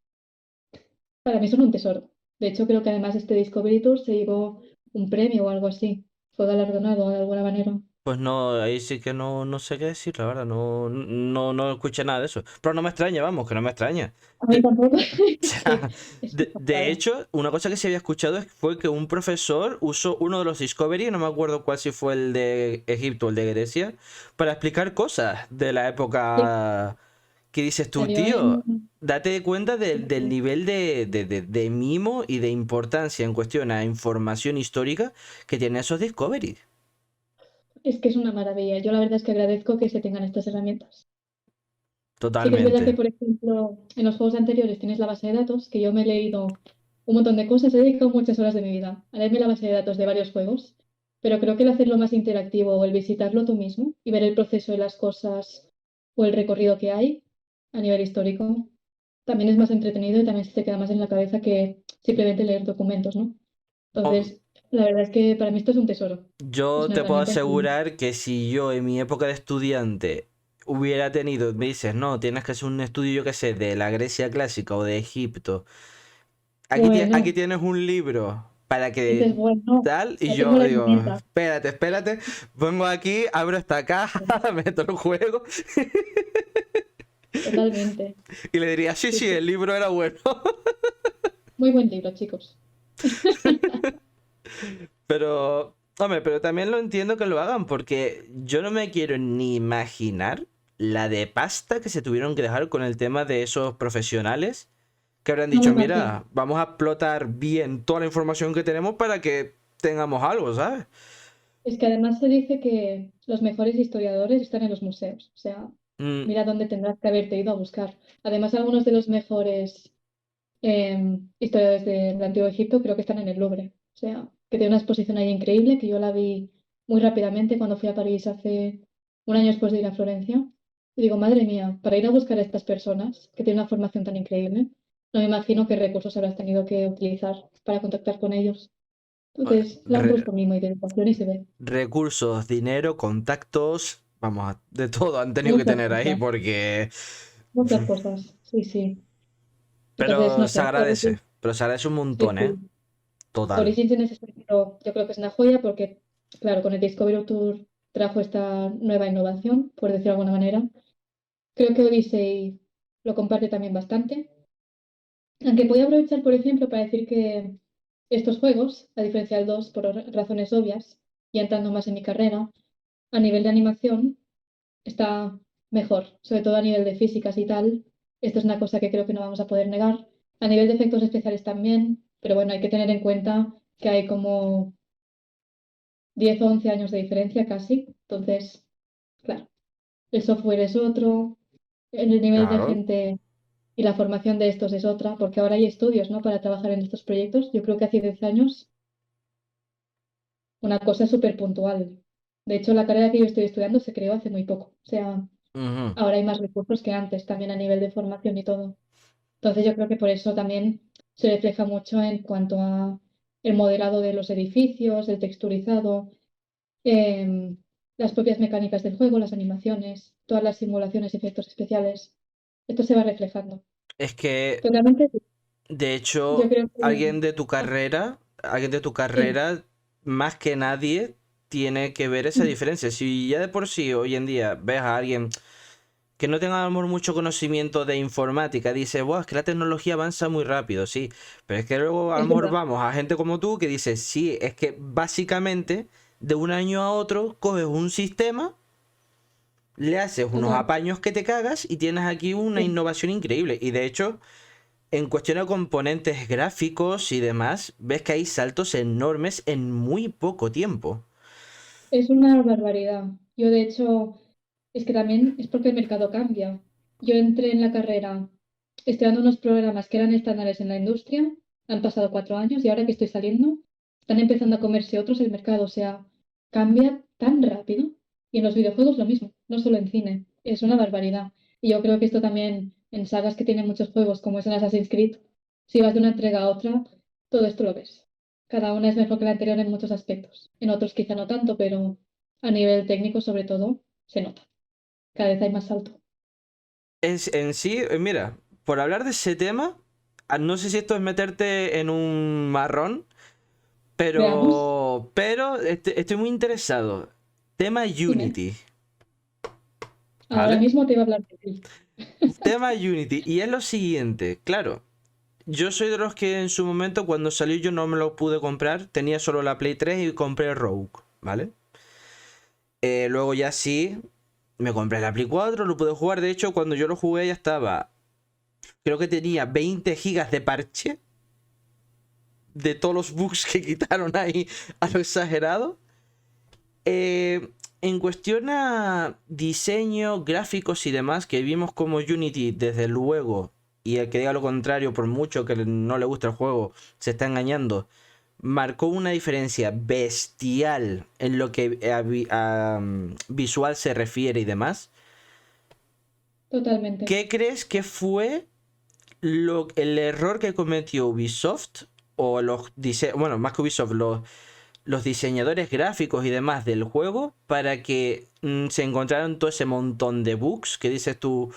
para mí son un tesoro. De hecho, creo que además este Discovery Tour se llevó un premio o algo así. Fue galardonado de alguna manera. Pues no, ahí sí que no sé qué decir, la verdad, no escuché nada de eso. Pero no me extraña, vamos, que no me extraña. A mí tampoco. O Es que sea, es una de pasada. hecho, una cosa que se había escuchado fue que un profesor usó uno de los Discovery, no me acuerdo cuál si fue el de Egipto o el de Grecia, para explicar cosas de la Sí, época que dices tú, salió tío. en... Date cuenta del nivel de mimo y de importancia en cuestión a información histórica que tienen esos Discovery. Es que es una maravilla. Yo la verdad es que agradezco que se tengan estas herramientas. Sí que es verdad que, Totalmente. por ejemplo, en los juegos anteriores tienes la base de datos, que yo me he leído un montón de cosas, he dedicado muchas horas de mi vida a leerme la base de datos de varios juegos, pero creo que el hacerlo más interactivo o el visitarlo tú mismo y ver el proceso de las cosas o el recorrido que hay a nivel histórico también es más entretenido y también se te queda más en la cabeza que simplemente leer documentos, ¿no? Entonces, la verdad es que para mí esto es un tesoro. Es Yo una te puedo herramienta increíble. asegurar que si yo en mi época de estudiante hubiera tenido, me dices, no, tienes que hacer un estudio, yo qué sé, de la Grecia clásica o de Egipto. Aquí Bueno, tienes un libro para que dices, bueno, tal, y ya tengo yo la digo, herramienta. espérate, pongo aquí, abro esta caja, meto el juego Totalmente. y le diría, sí, Sí, sí, sí. el libro era bueno. Muy buen libro, chicos. Pero, hombre, pero también lo entiendo que lo hagan porque yo no me quiero ni imaginar la de pasta que se tuvieron que dejar con el tema de esos profesionales que habrán No me dicho, imagino. mira, vamos a explotar bien toda la información que tenemos para que tengamos algo, ¿sabes? Es que además se dice que los mejores historiadores están en los museos. O sea, Mm, mira dónde tendrás que haberte ido a buscar. Además, algunos de los mejores historiadores del Antiguo Egipto creo que están en el Louvre. O sea, que tiene una exposición ahí increíble que yo la vi muy rápidamente cuando fui a París hace un año después de ir a Florencia. Y digo, madre mía, para ir a buscar a estas personas que tienen una formación tan increíble, no me imagino qué recursos habrás tenido que utilizar para contactar con ellos. Entonces, le han re- puesto mimo y dedicación y se ve. recursos, dinero, contactos, vamos, de todo han tenido que Muchas tener ahí cosas, porque... muchas cosas. Sí, sí. Entonces, Pero no se sé. agradece, pero se agradece un Sí, montón, ¿eh? sí. Total. Origins en ese sentido, yo creo que es una joya porque, claro, con el Discovery Tour trajo esta nueva innovación, por decirlo de alguna manera. Creo que Odyssey lo comparte también bastante. Aunque voy a aprovechar, por ejemplo, para decir que estos juegos, a diferencia del 2, por razones obvias, y entrando más en mi carrera, a nivel de animación, está mejor, sobre todo a nivel de físicas y tal. Esto es una cosa que creo que no vamos a poder negar. A nivel de efectos especiales también. Pero bueno, hay que tener en cuenta que hay como 10 o 11 años de diferencia casi. Entonces, claro, el software es otro, el nivel de Claro. gente y la formación de estos es otra, porque ahora hay estudios, ¿no? Para trabajar en estos proyectos. Yo creo que hace 10 años una cosa súper puntual. De hecho, la carrera que yo estoy estudiando se creó hace muy poco. O sea, Ujú. ahora hay más recursos que antes, también a nivel de formación y todo. Entonces, yo creo que por eso también se refleja mucho en cuanto a el modelado de los edificios, el texturizado, em, las propias mecánicas del juego, las animaciones, todas las simulaciones y efectos especiales. Esto se va reflejando. Es que, Pero realmente sí, de yo hecho, creo que ah, alguien de tu sí. carrera, más que nadie, tiene que ver esa diferencia. Si ya de por sí hoy en día ves a alguien que no tenga a lo mejor mucho conocimiento de informática, dice, wow, es que la tecnología avanza muy rápido, sí. Pero es que luego a lo Es mejor verdad, vamos a gente como tú que dice, sí, es que básicamente de un año a otro coges un sistema, le haces unos total. apaños que te cagas y tienes aquí una Sí. innovación increíble. Y de hecho, en cuestión de componentes gráficos y demás, ves que hay saltos enormes en muy poco tiempo. Es una barbaridad. Yo, de hecho, es que también es porque el mercado cambia. Yo entré en la carrera estudiando unos programas que eran estándares en la industria, han pasado 4 años y ahora que estoy saliendo, están empezando a comerse otros el mercado. O sea, cambia tan rápido. Y en los videojuegos lo mismo, no solo en cine. Es una barbaridad. Y yo creo que esto también en sagas que tienen muchos juegos, como es en Assassin's Creed, si vas de una entrega a otra, todo esto lo ves. Cada una es mejor que la anterior en muchos aspectos. En otros quizá no tanto, pero a nivel técnico sobre todo se nota. Cada vez hay más salto. Es en sí, mira, por hablar de ese tema, no sé si esto es meterte en un marrón, Veamos. pero estoy muy interesado. Tema Dime. Unity, Ahora ¿vale? mismo te iba a hablar de ti. Tema Unity, y es lo siguiente, claro, yo soy de los que en su momento cuando salió yo no me lo pude comprar, tenía solo la Play 3 y compré Rogue, ¿vale? Luego ya sí, me compré la Play 4, lo pude jugar, de hecho cuando yo lo jugué ya estaba, creo que tenía 20 gigas de parche de todos los bugs que quitaron ahí a lo exagerado. Eh, en cuestión a diseño, gráficos y demás, que vimos como Unity, desde luego, y el que diga lo contrario, por mucho que no le guste el juego, se está engañando, marcó una diferencia bestial en lo que visual se refiere y demás. Totalmente. ¿Qué crees que fue el error que cometió Ubisoft? O bueno, más que Ubisoft, los diseñadores gráficos y demás del juego para que se encontraran todo ese montón de bugs que dices tú,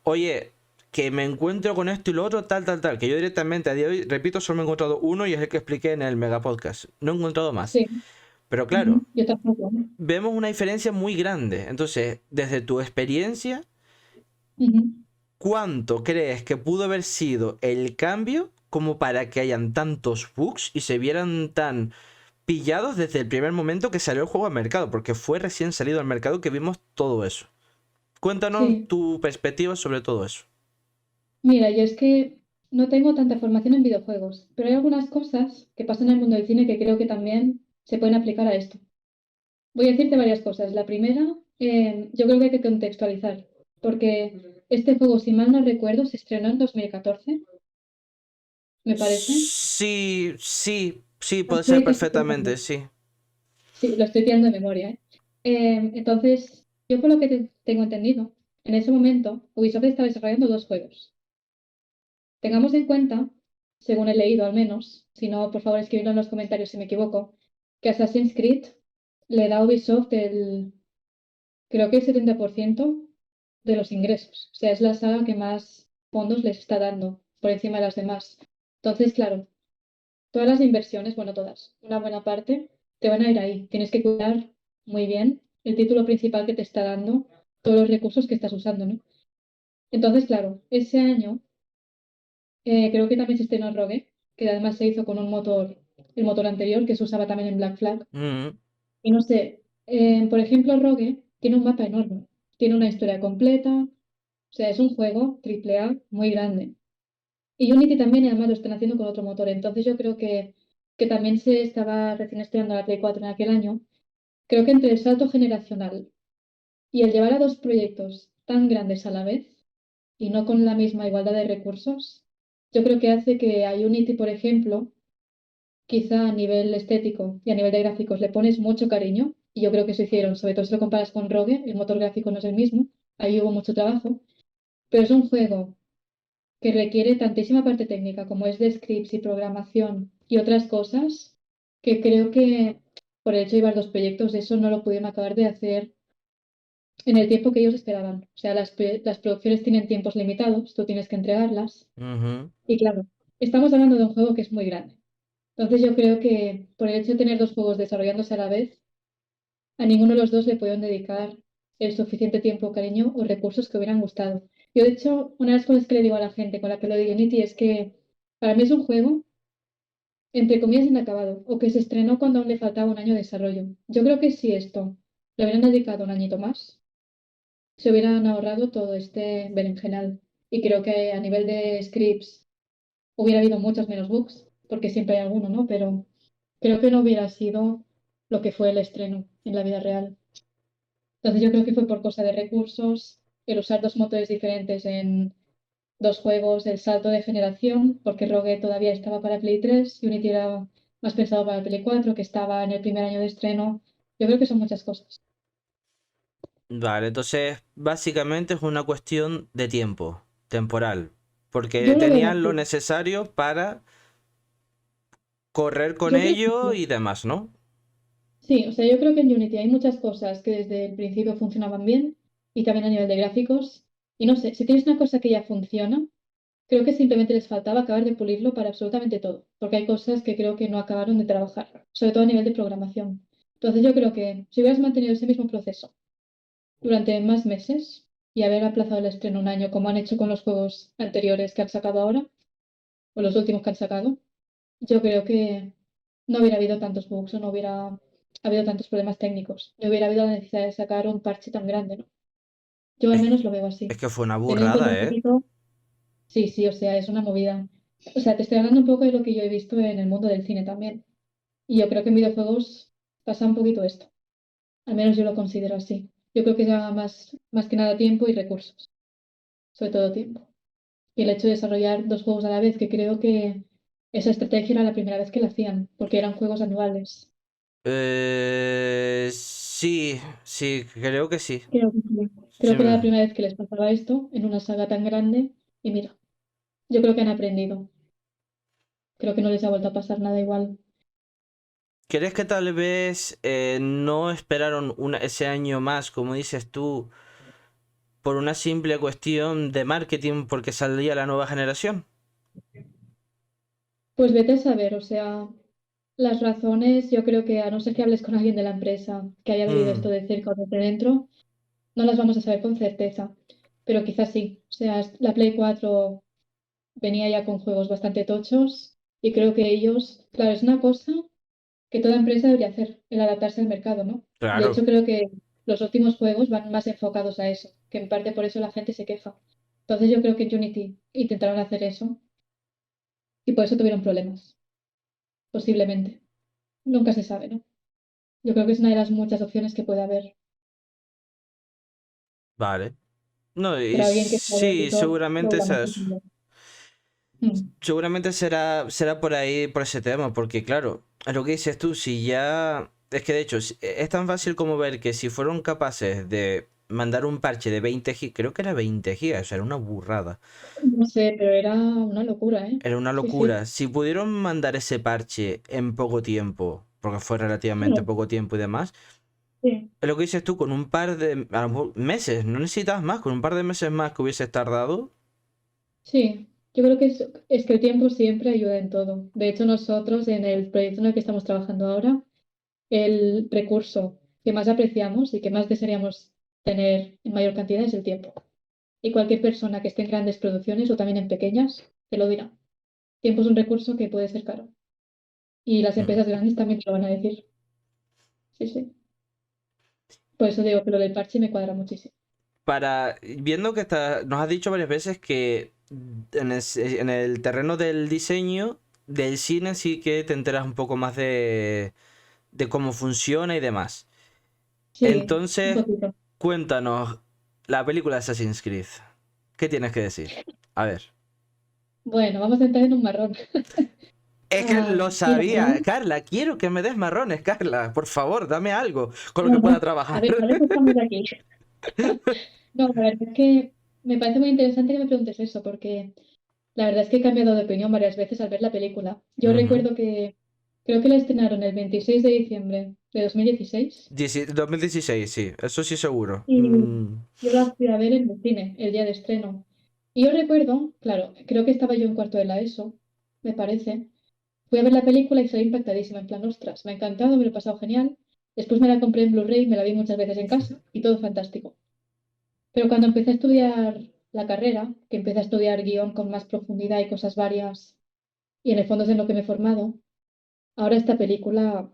oye, que me encuentro con esto y lo otro, tal, tal, tal, que yo directamente a día de hoy, repito, solo me he encontrado uno y es el que expliqué en el mega podcast. No he encontrado más. Sí. Pero claro, Ujú. Yo tampoco. vemos una diferencia muy grande. Entonces, desde tu experiencia, Ujú. ¿cuánto crees que pudo haber sido el cambio como para que hayan tantos bugs y se vieran tan pillados desde el primer momento que salió el juego al mercado? Porque fue recién salido al mercado que vimos todo eso. Cuéntanos Sí. tu perspectiva sobre todo eso. Mira, yo es que no tengo tanta formación en videojuegos, pero hay algunas cosas que pasan en el mundo del cine que creo que también se pueden aplicar a esto. Voy a decirte varias cosas. La primera, yo creo que hay que contextualizar, porque este juego, si mal no recuerdo, se estrenó en 2014, me parece. Sí, sí, sí, puede ser Puede que esté perfectamente, equivocada. sí. Sí, lo estoy tirando de memoria, ¿eh? Entonces, yo por lo que tengo entendido, en ese momento Ubisoft estaba desarrollando dos juegos. Tengamos en cuenta, según he leído al menos, si no, por favor escribidlo en los comentarios si me equivoco, que Assassin's Creed le da a Ubisoft creo que el 70% de los ingresos. O sea, es la saga que más fondos les está dando por encima de las demás. Entonces, claro, todas las inversiones, bueno, todas, una buena parte, te van a ir ahí. Tienes que cuidar muy bien el título principal que te está dando, todos los recursos que estás usando, ¿no? Entonces, claro, ese año creo que también se estrenó Rogue, que además se hizo con el motor anterior que se usaba también en Black Flag. Mm. Y no sé, por ejemplo, Rogue tiene un mapa enorme, tiene una historia completa, o sea, es un juego triple A muy grande. Y Unity también, y además lo están haciendo con otro motor. Entonces yo creo que también se estaba recién estrenando la Play 4 en aquel año. Creo que entre el salto generacional y el llevar a dos proyectos tan grandes a la vez y no con la misma igualdad de recursos, yo creo que hace que a Unity, por ejemplo, quizá a nivel estético y a nivel de gráficos le pones mucho cariño, y yo creo que eso hicieron, sobre todo si lo comparas con Rogue, el motor gráfico no es el mismo, ahí hubo mucho trabajo, pero es un juego que requiere tantísima parte técnica como es de scripts y programación y otras cosas, que creo que por el hecho de llevar dos proyectos, eso no lo pudieron acabar de hacer en el tiempo que ellos esperaban. O sea, las producciones tienen tiempos limitados, tú tienes que entregarlas. Ujú. Y claro, estamos hablando de un juego que es muy grande. Entonces yo creo que por el hecho de tener dos juegos desarrollándose a la vez, a ninguno de los dos le pudieron dedicar el suficiente tiempo, cariño o recursos que hubieran gustado. Yo, de hecho, una de las cosas que le digo a la gente con la que lo de Unity es que para mí es un juego, entre comillas, inacabado, o que se estrenó cuando aún le faltaba un año de desarrollo. Yo creo que si esto le hubieran dedicado un añito más, se hubieran ahorrado todo este berenjenal. Y creo que a nivel de scripts hubiera habido muchos menos bugs, porque siempre hay alguno, ¿no? Pero creo que no hubiera sido lo que fue el estreno en la vida real. Entonces yo creo que fue por cosa de recursos, el usar dos motores diferentes en dos juegos, el salto de generación, porque Rogue todavía estaba para Play 3 y Unity era más pensado para Play 4, que estaba en el primer año de estreno. Yo creo que son muchas cosas. Vale, entonces básicamente es una cuestión de tiempo, temporal, porque Yo lo veo tenían lo así. necesario para correr con Yo creo que ello sí. y demás, ¿no? Sí, o sea, yo creo que en Unity hay muchas cosas que desde el principio funcionaban bien y también a nivel de gráficos. Y no sé, si tienes una cosa que ya funciona, creo que simplemente les faltaba acabar de pulirlo para absolutamente todo, porque hay cosas que creo que no acabaron de trabajar, sobre todo a nivel de programación. Entonces yo creo que si hubieras mantenido ese mismo proceso durante más meses y haber aplazado el estreno un año, como han hecho con los juegos anteriores que han sacado ahora, o los últimos que han sacado, yo creo que no hubiera habido tantos bugs o no hubiera habido tantos problemas técnicos. No hubiera habido la necesidad de sacar un parche tan grande, ¿no? Yo al Es, menos lo veo es así. que fue una Teniendo en cuenta un burrada, ¿eh? poquito, sí, sí, o sea, es una movida. O sea, te estoy hablando un poco de lo que yo he visto en el mundo del cine también. Y yo creo que en videojuegos pasa un poquito esto. Al menos yo lo considero así. Yo creo que lleva más que nada tiempo y recursos, sobre todo tiempo. Y el hecho de desarrollar dos juegos a la vez, que creo que esa estrategia era la primera vez que la hacían, porque eran juegos anuales. Sí, sí, creo que sí. Creo que sí. Sí, Creo que era la primera vez que les pasaba esto en una saga tan grande. Y mira, yo creo que han aprendido. Creo que no les ha vuelto a pasar nada igual. ¿Crees que tal vez no esperaron ese año más, como dices tú, por una simple cuestión de marketing porque salía la nueva generación? Pues vete a saber, o sea, las razones, yo creo que a no ser que hables con alguien de la empresa que haya vivido Mm, esto de cerca o desde dentro, no las vamos a saber con certeza. Pero quizás sí. O sea, la Play 4 venía ya con juegos bastante tochos y creo que ellos, claro, es una cosa que toda empresa debería hacer, el adaptarse al mercado, ¿no? De claro. hecho, creo que los últimos juegos van más enfocados a eso, que en parte por eso la gente se queja. Entonces yo creo que en Unity intentaron hacer eso y por eso tuvieron problemas, posiblemente. Nunca se sabe, ¿no? Yo creo que es una de las muchas opciones que puede haber. Vale. No, y Pero alguien que sabe sí, editor lo seguramente verá es mejor eso. que yo. Mm. Seguramente será por ahí, por ese tema, porque claro, lo que dices tú, si ya... Es que de hecho, es tan fácil como ver que si fueron capaces de mandar un parche de 20 gigas, creo que era 20 gigas, o sea, era una burrada. No sé, pero era una locura, ¿eh? Era una Sí, sí. locura. Si pudieron mandar ese parche en poco tiempo, porque fue relativamente Bueno, poco tiempo y demás, sí. es lo que dices tú, con un par de a lo mejor meses, no necesitas más, con un par de meses más que hubieses tardado. Sí, yo creo que es que el tiempo siempre ayuda en todo. De hecho, nosotros en el proyecto en el que estamos trabajando ahora, el recurso que más apreciamos y que más desearíamos tener en mayor cantidad es el tiempo. Y cualquier persona que esté en grandes producciones o también en pequeñas, te lo dirá. Tiempo es un recurso que puede ser caro. Y las Mm. empresas grandes también te lo van a decir. Sí, sí. Por eso digo que lo del parche me cuadra muchísimo. Viendo que nos has dicho varias veces que en el terreno del diseño, del cine sí que te enteras un poco más de cómo funciona y demás. Sí, un Entonces, poquito. cuéntanos la película Assassin's Creed. ¿Qué tienes que decir? A ver. Bueno, vamos a entrar en un marrón. Es que lo Mira, sabía, Carla. Quiero que me des marrones, Carla. Por favor, dame algo con lo que no, pueda no, trabajar. para eso estamos aquí. No, la verdad es que me parece muy interesante que me preguntes eso, porque la verdad es que he cambiado de opinión varias veces al ver la película. Yo Ujú. recuerdo que creo que la estrenaron el 26 de diciembre de 2016 2016, sí, eso sí seguro. y yo la fui a ver en el cine el día de estreno. Y yo recuerdo, claro, creo que estaba yo en cuarto de la ESO, me parece. Fui a ver la película y salí impactadísima, en plan, ostras, me ha encantado, me lo he pasado genial. Después me la compré en Blu-ray, me la vi muchas veces en casa y todo fantástico. Pero cuando empecé a estudiar la carrera, que empecé a estudiar guión con más profundidad y cosas varias, y en el fondo es en lo que me he formado, ahora esta película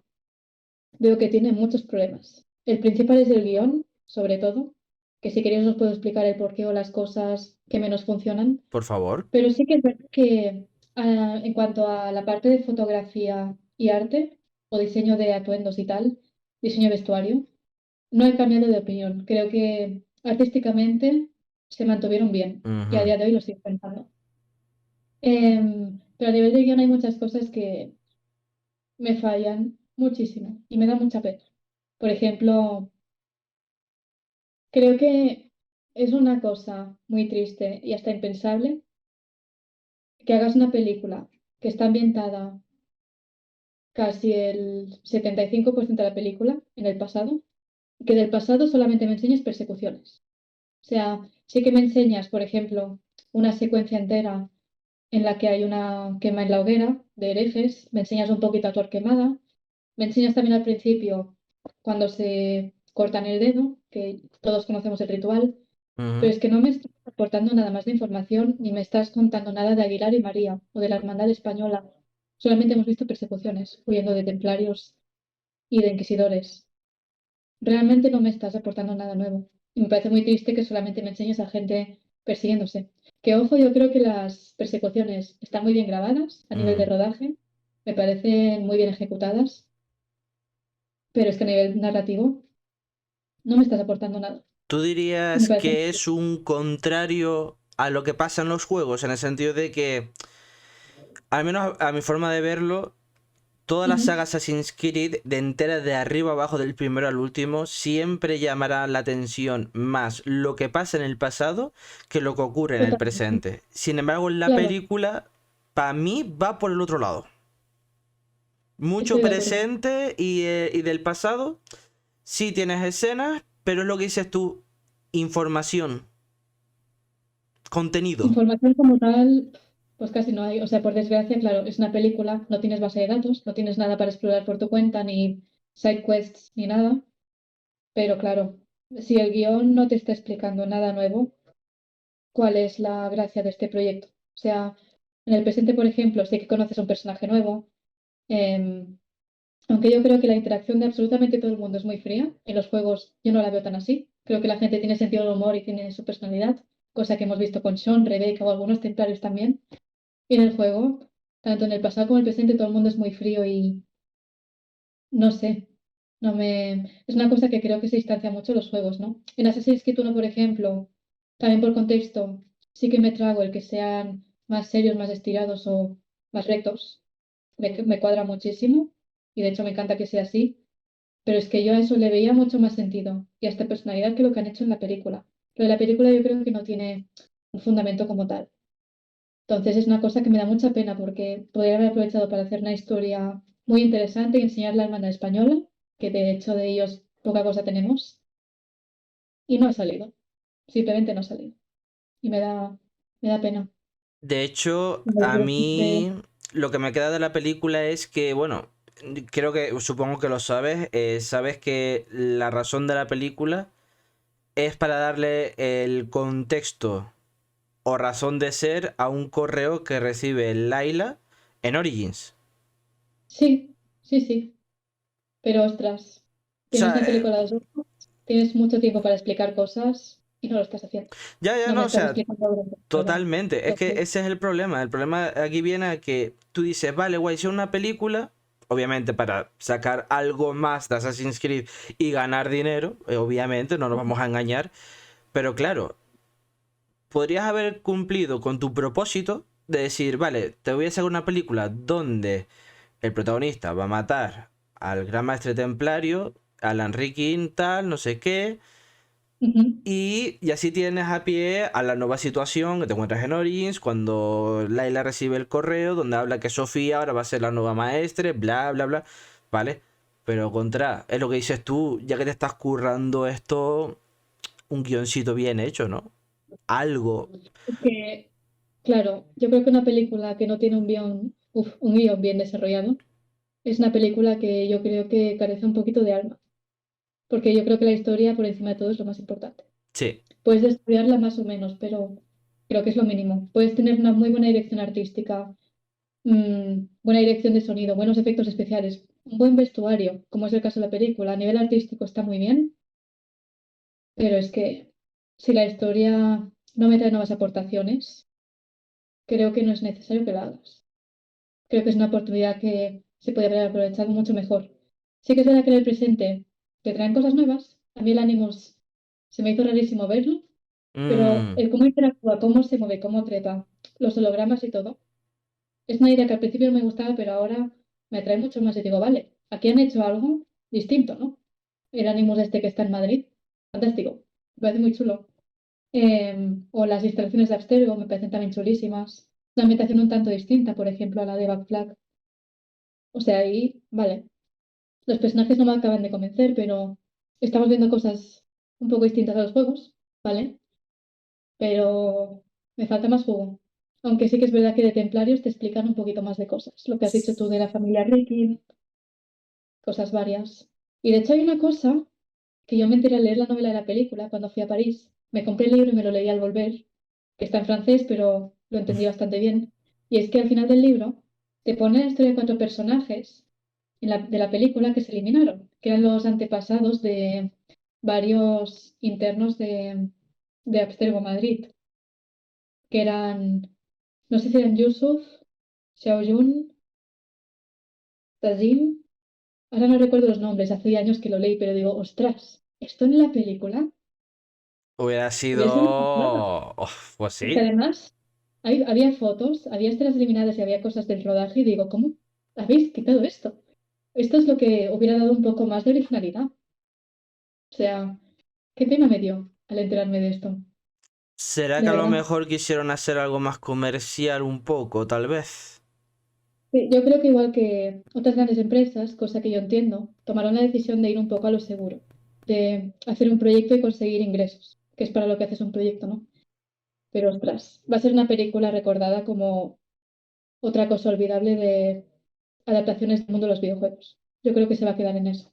veo que tiene muchos problemas. El principal es el guión, sobre todo, que si queréis os puedo explicar el porqué o las cosas que menos funcionan, Por favor. pero sí que es verdad que en cuanto a la parte de fotografía y arte, o diseño de atuendos y tal, diseño de vestuario, no he cambiado de opinión. Creo que artísticamente se mantuvieron bien y a Ujú. día de hoy lo sigo pensando. Pero a nivel de guión hay muchas cosas que me fallan muchísimo y me da mucha pena. Por ejemplo, creo que es una cosa muy triste y hasta impensable que hagas una película que está ambientada casi el 75% de la película en el pasado y que del pasado solamente me enseñes persecuciones. O sea, sí que me enseñas, por ejemplo, una secuencia entera en la que hay una quema en la hoguera de herejes, me enseñas un poquito a Torquemada, me enseñas también al principio cuando se cortan el dedo, que todos conocemos el ritual, pero Ujú. es que no me estás aportando nada más de información ni me estás contando nada de Aguilar y María o de la Hermandad Española. Solamente hemos visto persecuciones, huyendo de templarios y de inquisidores. Realmente no me estás aportando nada nuevo. Y me parece muy triste que solamente me enseñes a gente persiguiéndose. Que ojo, yo creo que las persecuciones están muy bien grabadas a nivel de Ujú. rodaje, me parecen muy bien ejecutadas, pero es que a nivel narrativo no me estás aportando nada. ¿Tú Y me dirías parece que es un contrario a lo que pasa en los juegos? En el sentido de que, al menos a mi forma de verlo, todas las Ujú, sagas Assassin's Creed, de entera de arriba abajo, del primero al último, siempre llamará la atención más lo que pasa en el pasado que lo que ocurre en el totalmente. presente. Sin embargo, en la Claro, película, para mí, va por el otro lado. Mucho estoy de acuerdo. presente y del pasado. Sí tienes escenas, pero es lo que dices tú, información, contenido. Información como tal, pues casi no hay. O sea, por desgracia, claro, es una película, no tienes base de datos, no tienes nada para explorar por tu cuenta, ni side quests, ni nada. Pero claro, si el guión no te está explicando nada nuevo, ¿cuál es la gracia de este proyecto? O sea, en el presente, por ejemplo, sé que conoces a un personaje nuevo, em, aunque yo creo que la interacción de absolutamente todo el mundo es muy fría, en los juegos yo no la veo tan así. Creo que la gente tiene sentido del humor y tiene su personalidad, cosa que hemos visto con Sean, Rebecca o algunos templarios también. Y en el juego, tanto en el pasado como en el presente, todo el mundo es muy frío y no sé, no me... Es una cosa que creo que se distancia mucho de los juegos, ¿no? En Assassin's Creed 1, por ejemplo, también por contexto, sí que me trago el que sean más serios, más estirados o más rectos. Me cuadra muchísimo y de hecho me encanta que sea así, pero es que yo a eso le veía mucho más sentido y hasta personalidad que lo que han hecho en la película. Pero la película yo creo que no tiene un fundamento como tal. Entonces es una cosa que me da mucha pena porque podría haber aprovechado para hacer una historia muy interesante y enseñar la hermandad española, que de hecho de ellos poca cosa tenemos, y no ha salido. Simplemente no ha salido. Y me da pena. De hecho, Me a hubiera siempre- mí lo que me queda de la película es que, bueno, creo que, supongo que lo sabes, sabes que la razón de la película es para darle el contexto o razón de ser a un correo que recibe Layla en Origins. Sí, sí, sí. Pero ostras, O tienes sea, una película de eso, tienes mucho tiempo para explicar cosas. y no lo estás haciendo. Ya, ya, No me no, o estás sea, explicando durante toda. totalmente. Es que Entonces, ese es el problema. El problema aquí viene a que tú dices, vale, guay, si es una película, obviamente para sacar algo más de Assassin's Creed y ganar dinero, obviamente, no nos vamos a engañar. Pero claro, podrías haber cumplido con tu propósito de decir, vale, te voy a hacer una película donde el protagonista va a matar al gran maestre templario, al Enrique tal, no sé qué, ujú. y así tienes a pie a la nueva situación que te encuentras en Origins cuando Layla recibe el correo donde habla que Sofía ahora va a ser la nueva maestre, bla, bla, bla, ¿vale? Pero contra, es lo que dices tú, ya que te estás currando esto, un guioncito bien hecho, ¿no? Algo. Es que, claro, yo creo que una película que no tiene un guión bien desarrollado es una película que yo creo que carece un poquito de alma, porque yo creo que la historia por encima de todo es lo más importante. Sí. Puedes desarrollarla más o menos, pero creo que es lo mínimo. Puedes tener una muy buena dirección artística, buena dirección de sonido, buenos efectos especiales, un buen vestuario, como es el caso de la película. A nivel artístico está muy bien, pero es que si la historia no me trae nuevas aportaciones, creo que no es necesario que la hagas. Creo que es una oportunidad que se puede haber aprovechado mucho mejor. Sí que es verdad que en el presente te traen cosas nuevas. A mí el Animus se me hizo rarísimo verlo, pero Mm, el cómo interactúa, cómo se mueve, cómo trepa, los hologramas y todo, es una idea que al principio no me gustaba, pero ahora me atrae mucho más y digo, vale, aquí han hecho algo distinto, ¿no? El Animus este que está en Madrid, fantástico, me parece muy chulo. O las instalaciones de Abstergo me parecen también chulísimas. Una ambientación un tanto distinta, por ejemplo, a la de Back Flag. O sea, ahí, vale, los personajes no me acaban de convencer, pero estamos viendo cosas un poco distintas a los juegos, ¿vale? Pero me falta más jugo. Aunque sí que es verdad que de Templarios te explican un poquito más de cosas. Lo que has dicho tú de la familia Ricky, cosas varias. Y de hecho hay una cosa que yo me enteré al leer la novela de la película cuando fui a París. Me compré el libro y me lo leí al volver, que está en francés, pero lo entendí bastante bien. Y es que al final del libro te pone la historia de cuatro personajes de la película que se eliminaron, que eran los antepasados de varios internos de Abstergo Madrid, que eran, no sé si eran Yusuf, Xiaoyun, Tazim, ahora no recuerdo los nombres, hace años que lo leí, pero digo, ostras, esto en la película hubiera sido... hubiera sido una pasada. Pues Porque sí. además había fotos, había escenas eliminadas y había cosas del rodaje y digo, ¿cómo habéis quitado esto? Esto es lo que hubiera dado un poco más de originalidad. O sea, qué pena me dio al enterarme de esto, ¿Será de que a lo verdad. mejor quisieron hacer algo más comercial un poco, tal vez? Sí, yo creo que igual que otras grandes empresas, cosa que yo entiendo, tomaron la decisión de ir un poco a lo seguro, de hacer un proyecto y conseguir ingresos, que es para lo que haces un proyecto, ¿no? Pero ostras, va a ser una película recordada como otra cosa olvidable de adaptaciones del mundo de los videojuegos. Yo creo que se va a quedar en eso.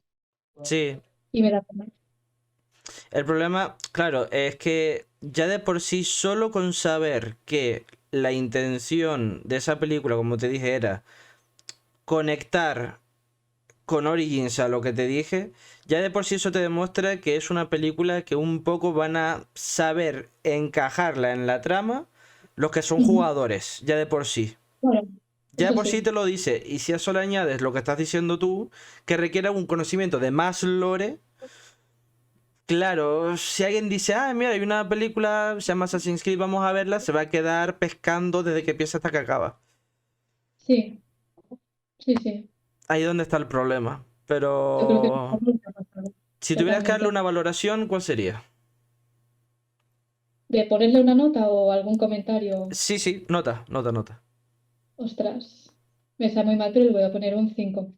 Sí. Y me da pena. El problema, claro, es que ya de por sí, solo con saber que la intención de esa película, como te dije, era conectar con Origins a lo que te dije, ya de por sí eso te demuestra que es una película que un poco van a saber encajarla en la trama los que son Ujú. jugadores, ya de por sí. Bueno, Ya de eso por sí sí. te lo dice, y si a eso le añades lo que estás diciendo tú, que requiere un conocimiento de más lore, claro, si alguien dice, ah, mira, hay una película, se llama Assassin's Creed, vamos a verla, se va a quedar pescando desde que empieza hasta que acaba. Sí, sí, sí. Ahí es donde está el problema. Yo creo que es Pero algo que ha pasado. si tuvieras que darle Totalmente. una valoración, ¿cuál sería? De ponerle una nota o algún comentario, Sí, sí, nota, nota, nota. ostras, me está muy mal, pero le voy a poner un 5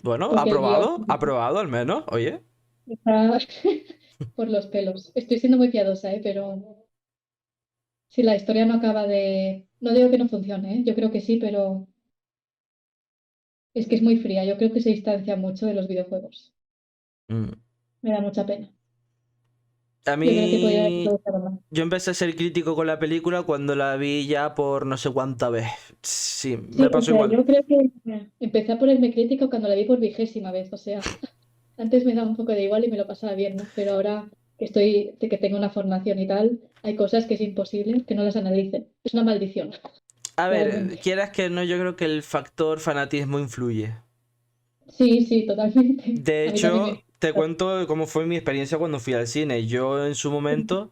Bueno, porque el guión aprobado, aprobado al menos, oye. está por los pelos. Estoy siendo muy piadosa, ¿eh? Pero si la historia no acaba de... No digo que no funcione, ¿eh? Yo creo que sí, pero es que es muy fría. Yo creo que se distancia mucho de los videojuegos. Mm. Me da mucha pena. A Yo creo que podría haber mí, gustado más. yo empecé a ser crítico con la película cuando la vi ya por no sé cuánta vez. Sí, Sí, me o pasó sea, igual. yo creo que empecé a ponerme crítica cuando la vi por 20ª vez. O sea, antes me daba un poco de igual y me lo pasaba bien, ¿no? Pero ahora de que tenga una formación y tal, hay cosas que es imposible que no las analicen. Es una maldición, A ver, realmente. quieras que no, yo creo que el factor fanatismo influye. Sí, sí, totalmente. De A mí también hecho, me... te cuento cómo fue mi experiencia cuando fui al cine. Yo en su momento,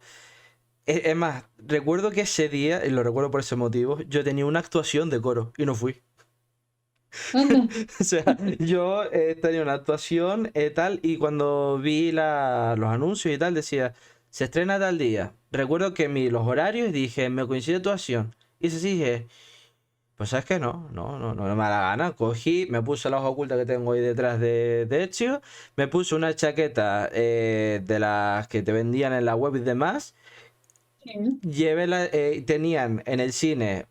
es más, recuerdo que ese día, y lo recuerdo por ese motivo, yo tenía una actuación de coro y no fui. Anda, O sea, yo tenía una actuación tal y cuando vi los anuncios y tal decía, se estrena tal día. Recuerdo que los horarios dije, me coincide actuación. Y así dije, pues sabes que no me da la gana. Cogí, me puse la hoja oculta que tengo ahí detrás de Ezio, me puse una chaqueta de las que te vendían en la web y demás. sí. Tenían en el cine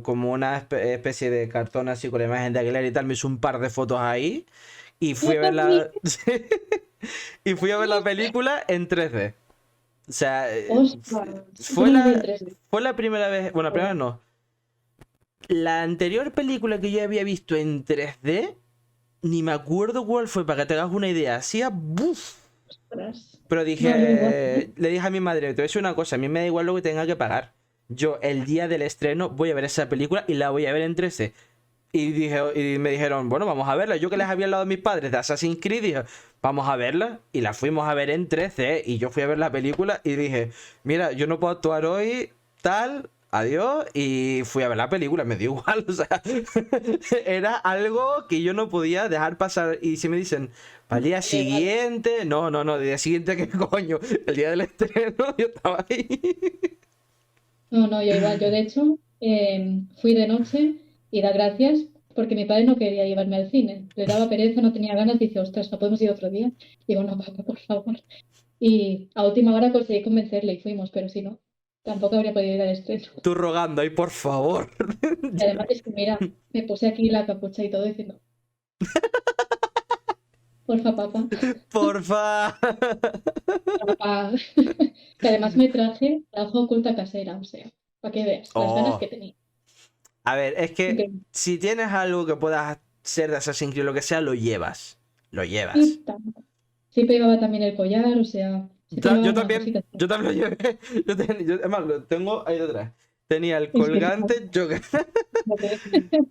como una especie de cartón así con la imagen de Aguilar y tal. Me hice un par de fotos ahí y fui Yo a ver también. y fui a ver la película en 3D. O sea, Ostras, yo fue no la vi en la, 3D. fue la primera vez, bueno, la primera vez no. La anterior película que yo había visto en 3D, ni me acuerdo cuál fue, para que te hagas una idea. Hacía ¡buf! Ostras. Pero No, yo igual, ¿eh? le dije a mi madre, te voy a decir una cosa, a mí me da igual lo que tenga que pagar. Yo el día del estreno voy a ver esa película y la voy a ver en 3D. Y me dijeron, bueno, vamos a verla. Yo que les había hablado a mis padres de Assassin's Creed, dije, vamos a verla. Y la fuimos a ver en 3D. Y yo fui a ver la película y dije, mira, yo no puedo actuar hoy, tal, adiós. Y fui a ver la película, me dio igual. O sea, era algo que yo no podía dejar pasar. Y si me dicen, para el día Legal. siguiente, no, el día siguiente, ¿qué coño? El día del estreno, yo estaba ahí. No, no, yo igual. Yo, de hecho, fui de noche y da gracias porque mi padre no quería llevarme al cine. Le daba pereza, no tenía ganas. Dice, ostras, ¿no podemos ir otro día? Digo, no, papá, por favor. Y a última hora conseguí convencerle y fuimos, pero si no, tampoco habría podido ir al estreno. Tú rogando ahí, por favor. Y además es que, mira, me puse aquí la capucha y todo diciendo, porfa, papá, Porfa. papá. Que además me traje la hoja oculta casera, o sea, para que veas las ganas que Oh. tenía. A ver, es que Increíble. si tienes algo que puedas ser de Assassin's Creed, lo que sea, lo llevas. Lo llevas. Y tanto. Siempre llevaba también el collar, o sea, siempre llevaba Yo alguna también, cosita. yo también lo llevé. Además, lo tengo ahí detrás. Tenía el Es que es colgante, lo que...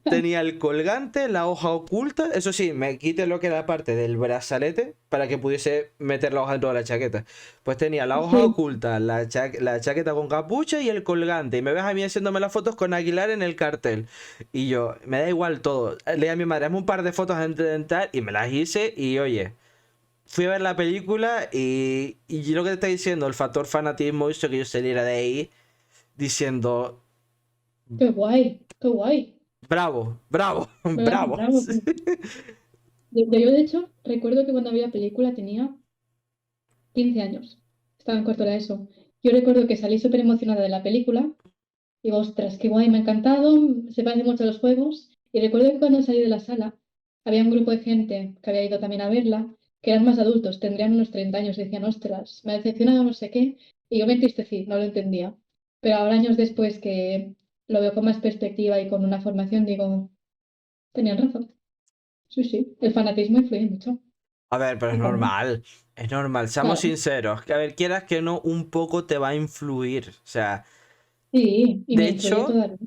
tenía el colgante, la hoja oculta. Eso sí, me quité lo que era la parte del brazalete para que pudiese meter la hoja dentro de la chaqueta. Pues tenía la hoja Sí, oculta, la chaqueta con capucha y el colgante. Y me ves a mí haciéndome las fotos con Aguilar en el cartel. Y yo, me da igual todo. Le dije a mi madre, hazme un par de fotos antes de entrar y me las hice. Y oye, fui a ver la película y lo que te está diciendo, el factor fanatismo hizo que yo saliera de ahí diciendo, qué guay, qué guay. bravo, bravo, Bravo, bravo. bravo. Yo, de hecho, recuerdo que cuando vi la película tenía 15 años. Estaba en cuarto de eso. Yo recuerdo que salí súper emocionada de la película. Digo, ostras, qué guay, me ha encantado, se parece mucho a los juegos. Y recuerdo que cuando salí de la sala, había un grupo de gente que había ido también a verla, que eran más adultos, tendrían unos 30 años, y decían, ostras, me ha decepcionado no sé qué. Y yo me entristecí, no lo entendía. Pero ahora, años después, que lo veo con más perspectiva y con una formación, digo, tenían razón. Sí, sí, el fanatismo influye mucho, A ver, pero totalmente. es normal, seamos Claro, sinceros, que a ver, quieras que no, un poco te va a influir. O sea, sí, y de me influye hecho, todavía.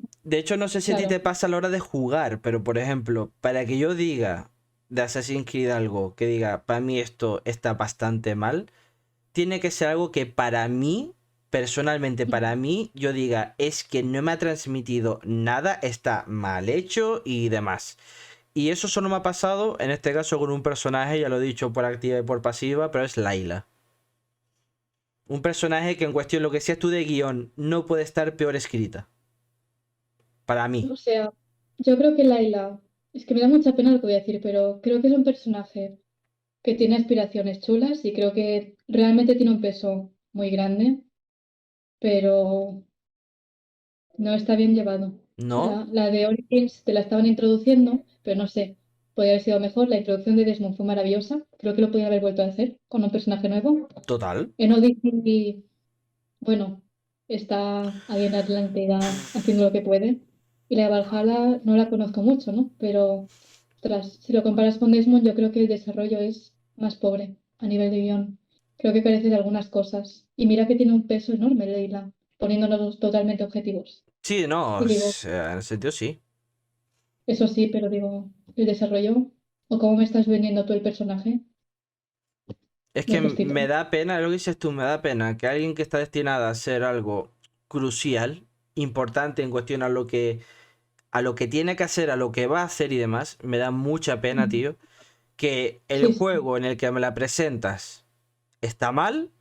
no sé si a ti te Claro, pasa a la hora de jugar, pero por ejemplo, para que yo diga de Assassin's Creed algo, que diga, para mí esto está bastante mal, tiene que ser algo que para mí, personalmente para mí, yo diga, es que no me ha transmitido nada, está mal hecho y demás. Y eso solo me ha pasado, en este caso, con un personaje, ya lo he dicho por activa y por pasiva, pero es Layla. Un personaje que en cuestión, lo que seas tú de guión, no puede estar peor escrita. Para mí. o sea, yo creo que Laila, es que me da mucha pena lo que voy a decir, pero creo que es un personaje que tiene aspiraciones chulas y creo que realmente tiene un peso muy grande, pero no está bien llevado. O ¿No? sea, la de Origins te la estaban introduciendo, pero no sé, podría haber sido mejor. La introducción de Desmond fue maravillosa, creo que lo podían haber vuelto a hacer con un personaje nuevo. Total. En Odyssey, bueno, está ahí en Atlántida haciendo lo que puede. Y la de Valhalla no la conozco mucho, ¿no? Pero, ostras, si lo comparas con Desmond, yo creo que el desarrollo es más pobre a nivel de guión. Creo que carece de algunas cosas. Y mira que tiene un peso enorme, Leila, poniéndonos totalmente objetivos. Sí, no, Y o digo, sea, en el sentido sí. eso sí, pero digo, el desarrollo o cómo me estás vendiendo tú el personaje, Es que flojestito. me da pena, lo que dices tú, me da pena que alguien que está destinado a hacer algo crucial, importante en cuestión a lo que tiene que hacer, a lo que va a hacer y demás, me da mucha pena, Mm. tío, que el Sí, sí. juego en el que me la presentas está mal,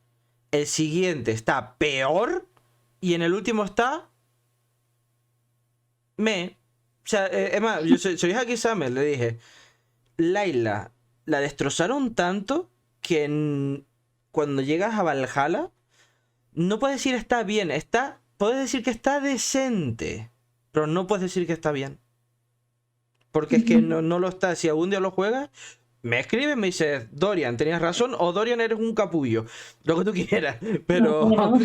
el siguiente está peor y en el último está me. O sea, es más, yo soy Haki Samer, le dije, Laila, la destrozaron tanto que cuando llegas a Valhalla, no puedes decir está bien, puedes decir que está decente, pero no puedes decir que está bien. Porque es que Ujú. no lo está. Si algún día lo juegas, me escribes, me dices, Dorian, tenías razón, o Dorian eres un capullo. Lo que tú quieras. No, Pero. bueno,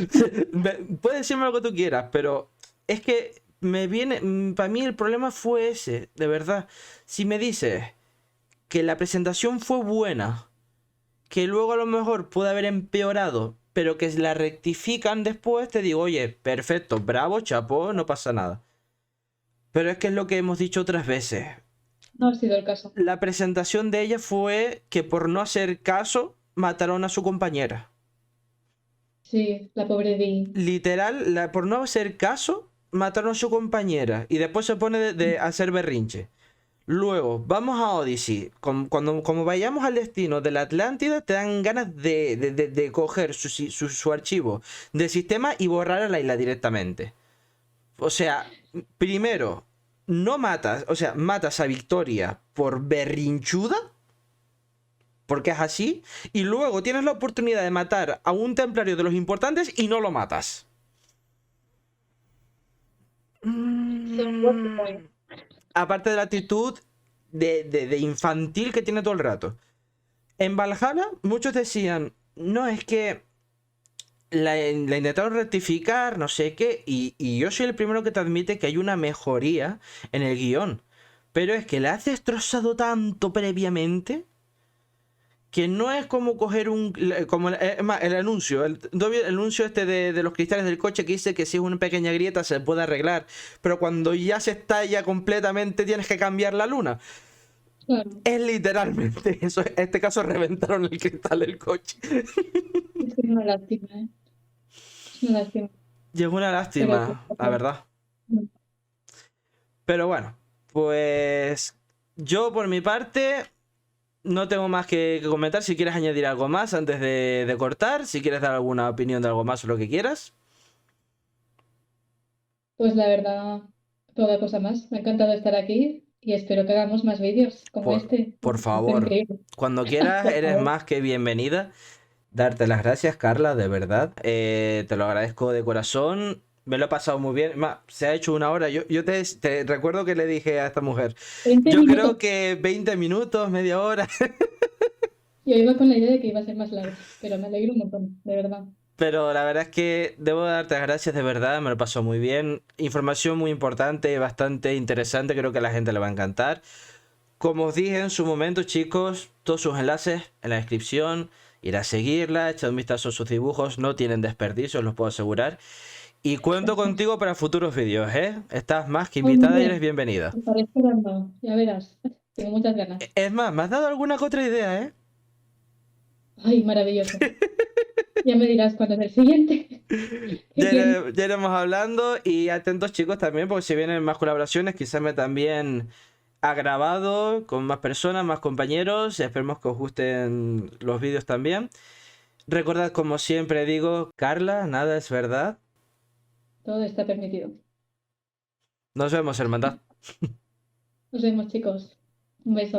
Puedes decirme lo que tú quieras, pero es que me viene. Para mí el problema fue ese, de verdad. Si me dices que la presentación fue buena, que luego a lo mejor puede haber empeorado, pero que la rectifican después, te digo, oye, perfecto, bravo, chapo, no pasa nada. Pero es que es lo que hemos dicho otras veces. no ha sido el caso. La presentación de ella fue que por no hacer caso mataron a su compañera. Sí, la pobre Di. Literal, por no hacer caso mataron a su compañera y después se pone de hacer berrinche. Luego, vamos a Odyssey. Cuando, como vayamos al destino de la Atlántida, te dan ganas de coger su archivo del sistema y borrar a la isla directamente. O sea, primero, no matas, o sea, matas a Victoria por berrinchuda, porque es así, y luego tienes la oportunidad de matar a un templario de los importantes y no lo matas. So what's the point? Aparte de la actitud de infantil que tiene todo el rato. En Valhalla, muchos decían, no, es que la intentaron rectificar, no sé qué, y yo soy el primero que te admite que hay una mejoría en el guión. Pero es que la has destrozado tanto previamente que no es como coger como el anuncio, el anuncio este de los cristales del coche que dice que si es una pequeña grieta se puede arreglar, pero cuando ya se estalla completamente tienes que cambiar la luna. Claro, Es literalmente eso. En este caso reventaron el cristal del coche. es que es una lástima, ¿eh? Es una lástima. Y es una Pero lástima, la verdad. mm, Pero bueno, pues yo por mi parte no tengo más que comentar. Si quieres añadir algo más antes de cortar, si quieres dar alguna opinión de algo más o lo que quieras. pues la verdad, poca cosa más. Me ha encantado estar aquí y espero que hagamos más vídeos como Por, este. por Está favor, increíble. cuando quieras, Por eres favor. más que bienvenida. Darte las gracias, Carla, de verdad. Te lo agradezco de corazón. Me lo he pasado muy bien. Se ha hecho una hora. Yo te recuerdo que le dije a esta mujer, 20 yo creo minutos. que 20 minutos, media hora. Yo iba con la idea de que iba a ser más largo, pero me alegro un montón, de verdad. Pero la verdad es que debo darte las gracias de verdad. Me lo pasó muy bien. Información muy importante, bastante interesante. Creo que a la gente le va a encantar. Como os dije en su momento, chicos, todos sus enlaces en la descripción. Ir a seguirla, echar un vistazo a sus dibujos. No tienen desperdicio, os los puedo asegurar. Y cuento contigo para futuros vídeos, ¿eh? Estás más que invitada y eres Hombre, bienvenida. estaré esperando, ya verás. Tengo muchas ganas. Es más, me has dado alguna que otra idea, ¿eh? Ay, maravilloso. Ya me dirás cuándo es el siguiente. Qué bien. Ya iremos hablando y atentos chicos también porque si vienen más colaboraciones, quizás me también ha grabado con más personas, más compañeros. Esperemos que os gusten los vídeos también. Recordad, como siempre digo, Carla, nada es verdad. Todo está permitido. Nos vemos, hermandad. Nos vemos, chicos. Un beso.